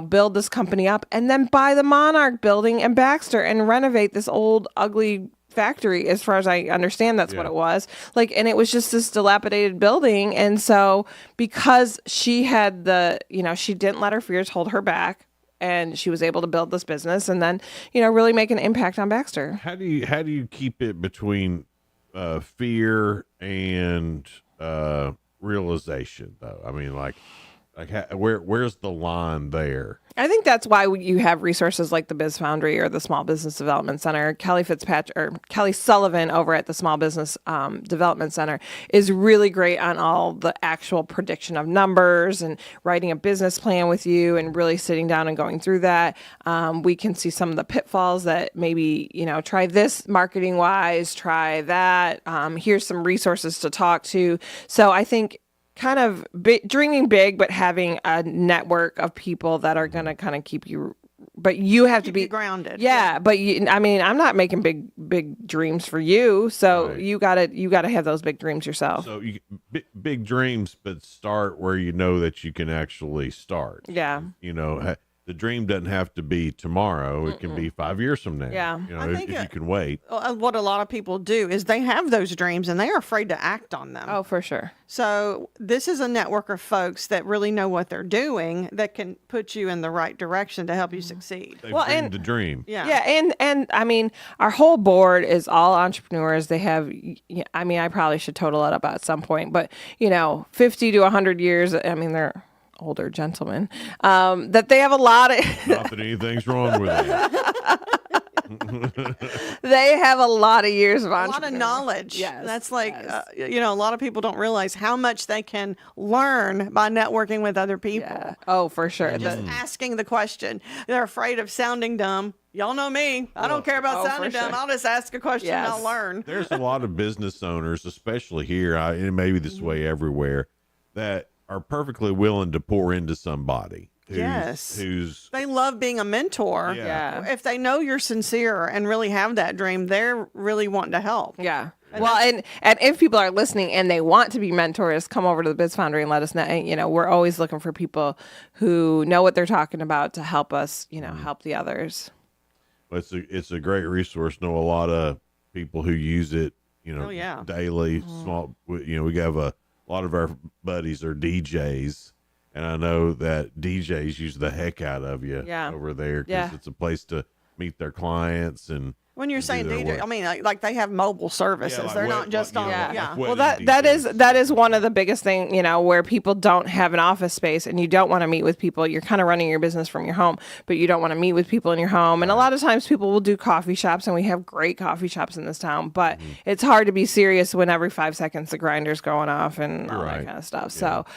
build this company up and then buy the Monarch building and Baxter and renovate this old ugly factory. As far as I understand, that's what it was like, and it was just this dilapidated building. And so because she had she didn't let her fears hold her back, and she was able to build this business and then really make an impact on Baxter. How do you keep it between fear and realization, though? I mean, like Like, where's the line there? I think that's why you have resources like the Biz Foundry or the Small Business Development Center. Kelly Sullivan over at the Small Business Development Center is really great on all the actual prediction of numbers and writing a business plan with you and really sitting down and going through that. We can see some of the pitfalls that maybe, try this marketing wise, try that. Here's some resources to talk to. So I think kind of dreaming big, but having a network of people that are going to kind of keep you, but you have to be grounded. Yeah. But I'm not making big dreams for you. So Right. you gotta have those big dreams yourself. So big dreams, but start where you know that you can actually start. Yeah. The dream doesn't have to be tomorrow. It can be 5 years from now. Yeah. I if think you can wait. What a lot of people do is they have those dreams and they are afraid to act on them. Oh, for sure. So this is a network of folks that really know what they're doing that can put you in the right direction to help you succeed. They dreamed the dream. Yeah. And I mean, our whole board is all entrepreneurs. They have, I probably should total it up at some point, but 50 to 100 years. I mean, they're older gentlemen, that they have a lot of Not that anything's wrong with it. they have a lot of years of a lot of knowledge. Yes, that's like a lot of people don't realize how much they can learn by networking with other people. Yeah. Oh, for sure. Just asking the question. They're afraid of sounding dumb. Y'all know me. I don't care about sounding dumb. I'll just ask a question and I'll learn. There's a lot of business owners, especially here, and maybe this way everywhere, that are perfectly willing to pour into somebody. Who's they love being a mentor. Yeah. If they know you're sincere and really have that dream, they're really wanting to help. Yeah. And if people are listening and they want to be mentors, come over to the Biz Foundry and let us know. We're always looking for people who know what they're talking about to help us, help the others. It's a great resource. Know a lot of people who use it, daily. Small, we have a lot of our buddies are DJs, and I know that DJs use the heck out of you over there because it's a place to meet their clients. And when you're saying DJ, work. I mean like they have mobile services. like They're what- not just what, you on. know, like Well, wedding that is one of the biggest thing, where people don't have an office space and you don't want to meet with people. You're kind of running your business from your home, but you don't want to meet with people in your home. And a lot of times people will do coffee shops, and we have great coffee shops in this town, but it's hard to be serious when every 5 seconds the grinder's going off and all that kind of stuff. So,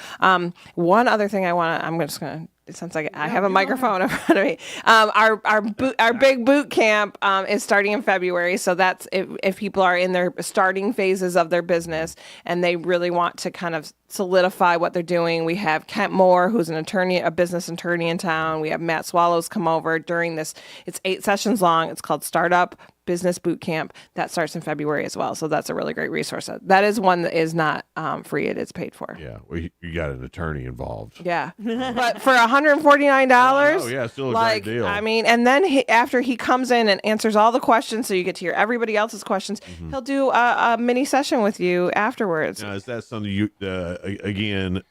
one other thing I'm just going to, since I have a microphone in front of me, our big boot camp is starting in February. So that's if people are in their starting phases of their business and they really want to kind of solidify what they're doing. We have Kent Moore, who's an attorney, a business attorney in town. We have Matt Swallows come over during this. It's 8 sessions long. It's called Startup Business Boot Camp. That starts in February as well. So that's a really great resource. That is one that is not free. It is paid for. Yeah, well, you got an attorney involved. Yeah, but for $149, yeah, still a great deal. I mean, and then after he comes in and answers all the questions, so you get to hear everybody else's questions, he'll do a mini session with you afterwards. Now, is that something you again?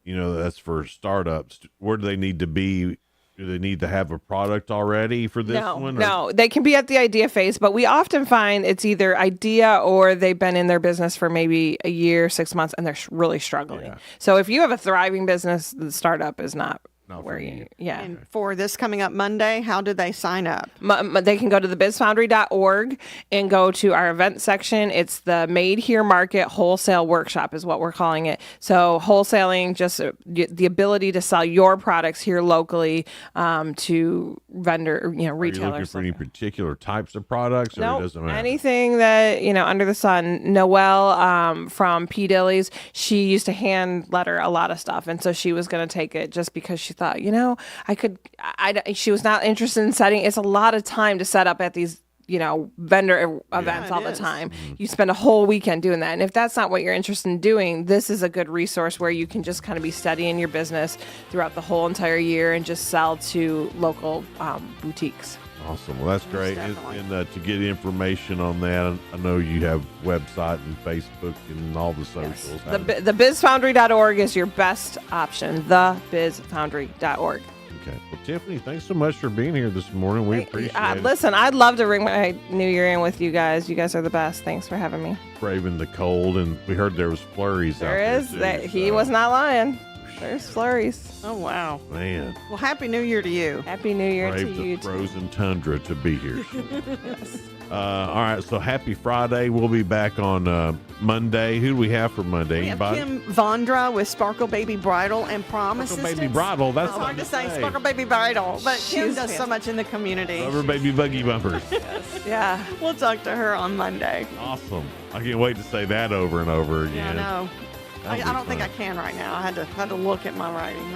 That's for startups. Where do they need to be? Do they need to have a product already for this one? No, they can be at the idea phase, but we often find it's either idea or they've been in their business for maybe a year, 6 months, and they're really struggling. Yeah. So if you have a thriving business, the startup is not where you. Yeah. And for this coming up Monday, how do they sign up? They can go to thebizfoundry.org and go to our event section. It's the Made Here Market Wholesale Workshop is what we're calling it. So wholesaling, just the ability to sell your products here locally to vendor, retailers. Are you looking for any particular types of products, or it doesn't matter? Anything that under the sun. Noelle from P. Dilly's, she used to hand letter a lot of stuff, and so she was going to take it just because she thought, she was not interested in setting. It's a lot of time to set up at these vendor events all the time. You spend a whole weekend doing that. And if that's not what you're interested in doing, this is a good resource where you can just kind of be steadying your business throughout the whole entire year and just sell to local boutiques. Awesome. Well, that's great. And to get information on that, I know you have website and Facebook and all the socials. Yes. Thebizfoundry.org is your best option. Thebizfoundry.org. Okay. Well, Tiffany, thanks so much for being here this morning. We appreciate it. Listen, I'd love to ring my New Year in with you guys. You guys are the best. Thanks for having me. Braving the cold, and we heard there was flurries out there. There is. He was not lying. There's flurries. Oh, wow. Man. Well, Happy New Year to you. Happy New Year Brave to you, the too. frozen tundra to be here. Yes. All right, so happy Friday. We'll be back on Monday. Who do we have for Monday? We have Anybody? Kim Vondra with Sparkle Baby Bridal and Prom Sparkle Assistance. Baby Bridal, that's It's hard to something say, to say. Sparkle Baby Bridal, but Kim She's does so much in the community. Rubber baby buggy bumpers. Yeah. We'll talk to her on Monday. Awesome. I can't wait to say that over and over again. Yeah, I know. I That'll be don't think I fun. can right now. I had to look at my writing.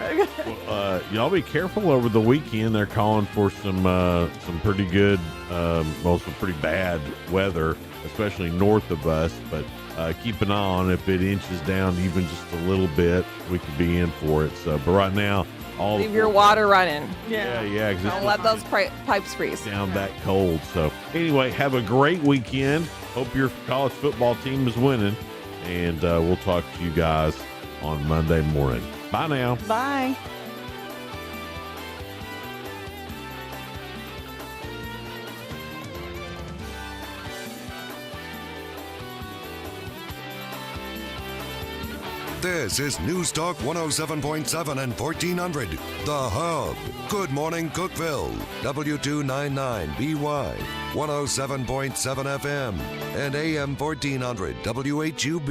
Y'all be careful over the weekend. They're calling for some pretty good, some pretty bad weather, especially north of us. But keep an eye on if it inches down even just a little bit, we could be in for it. So, but right now, all Leave your water running. yeah. Don't let those pipes freeze. Down that cold. So anyway, have a great weekend. Hope your college football team is winning. And we'll talk to you guys on Monday morning. Bye now. Bye. This is News Talk 107.7 and 1400. The Hub. Good morning, Cookeville. W299BY. 107.7 FM. And AM 1400 WHUB.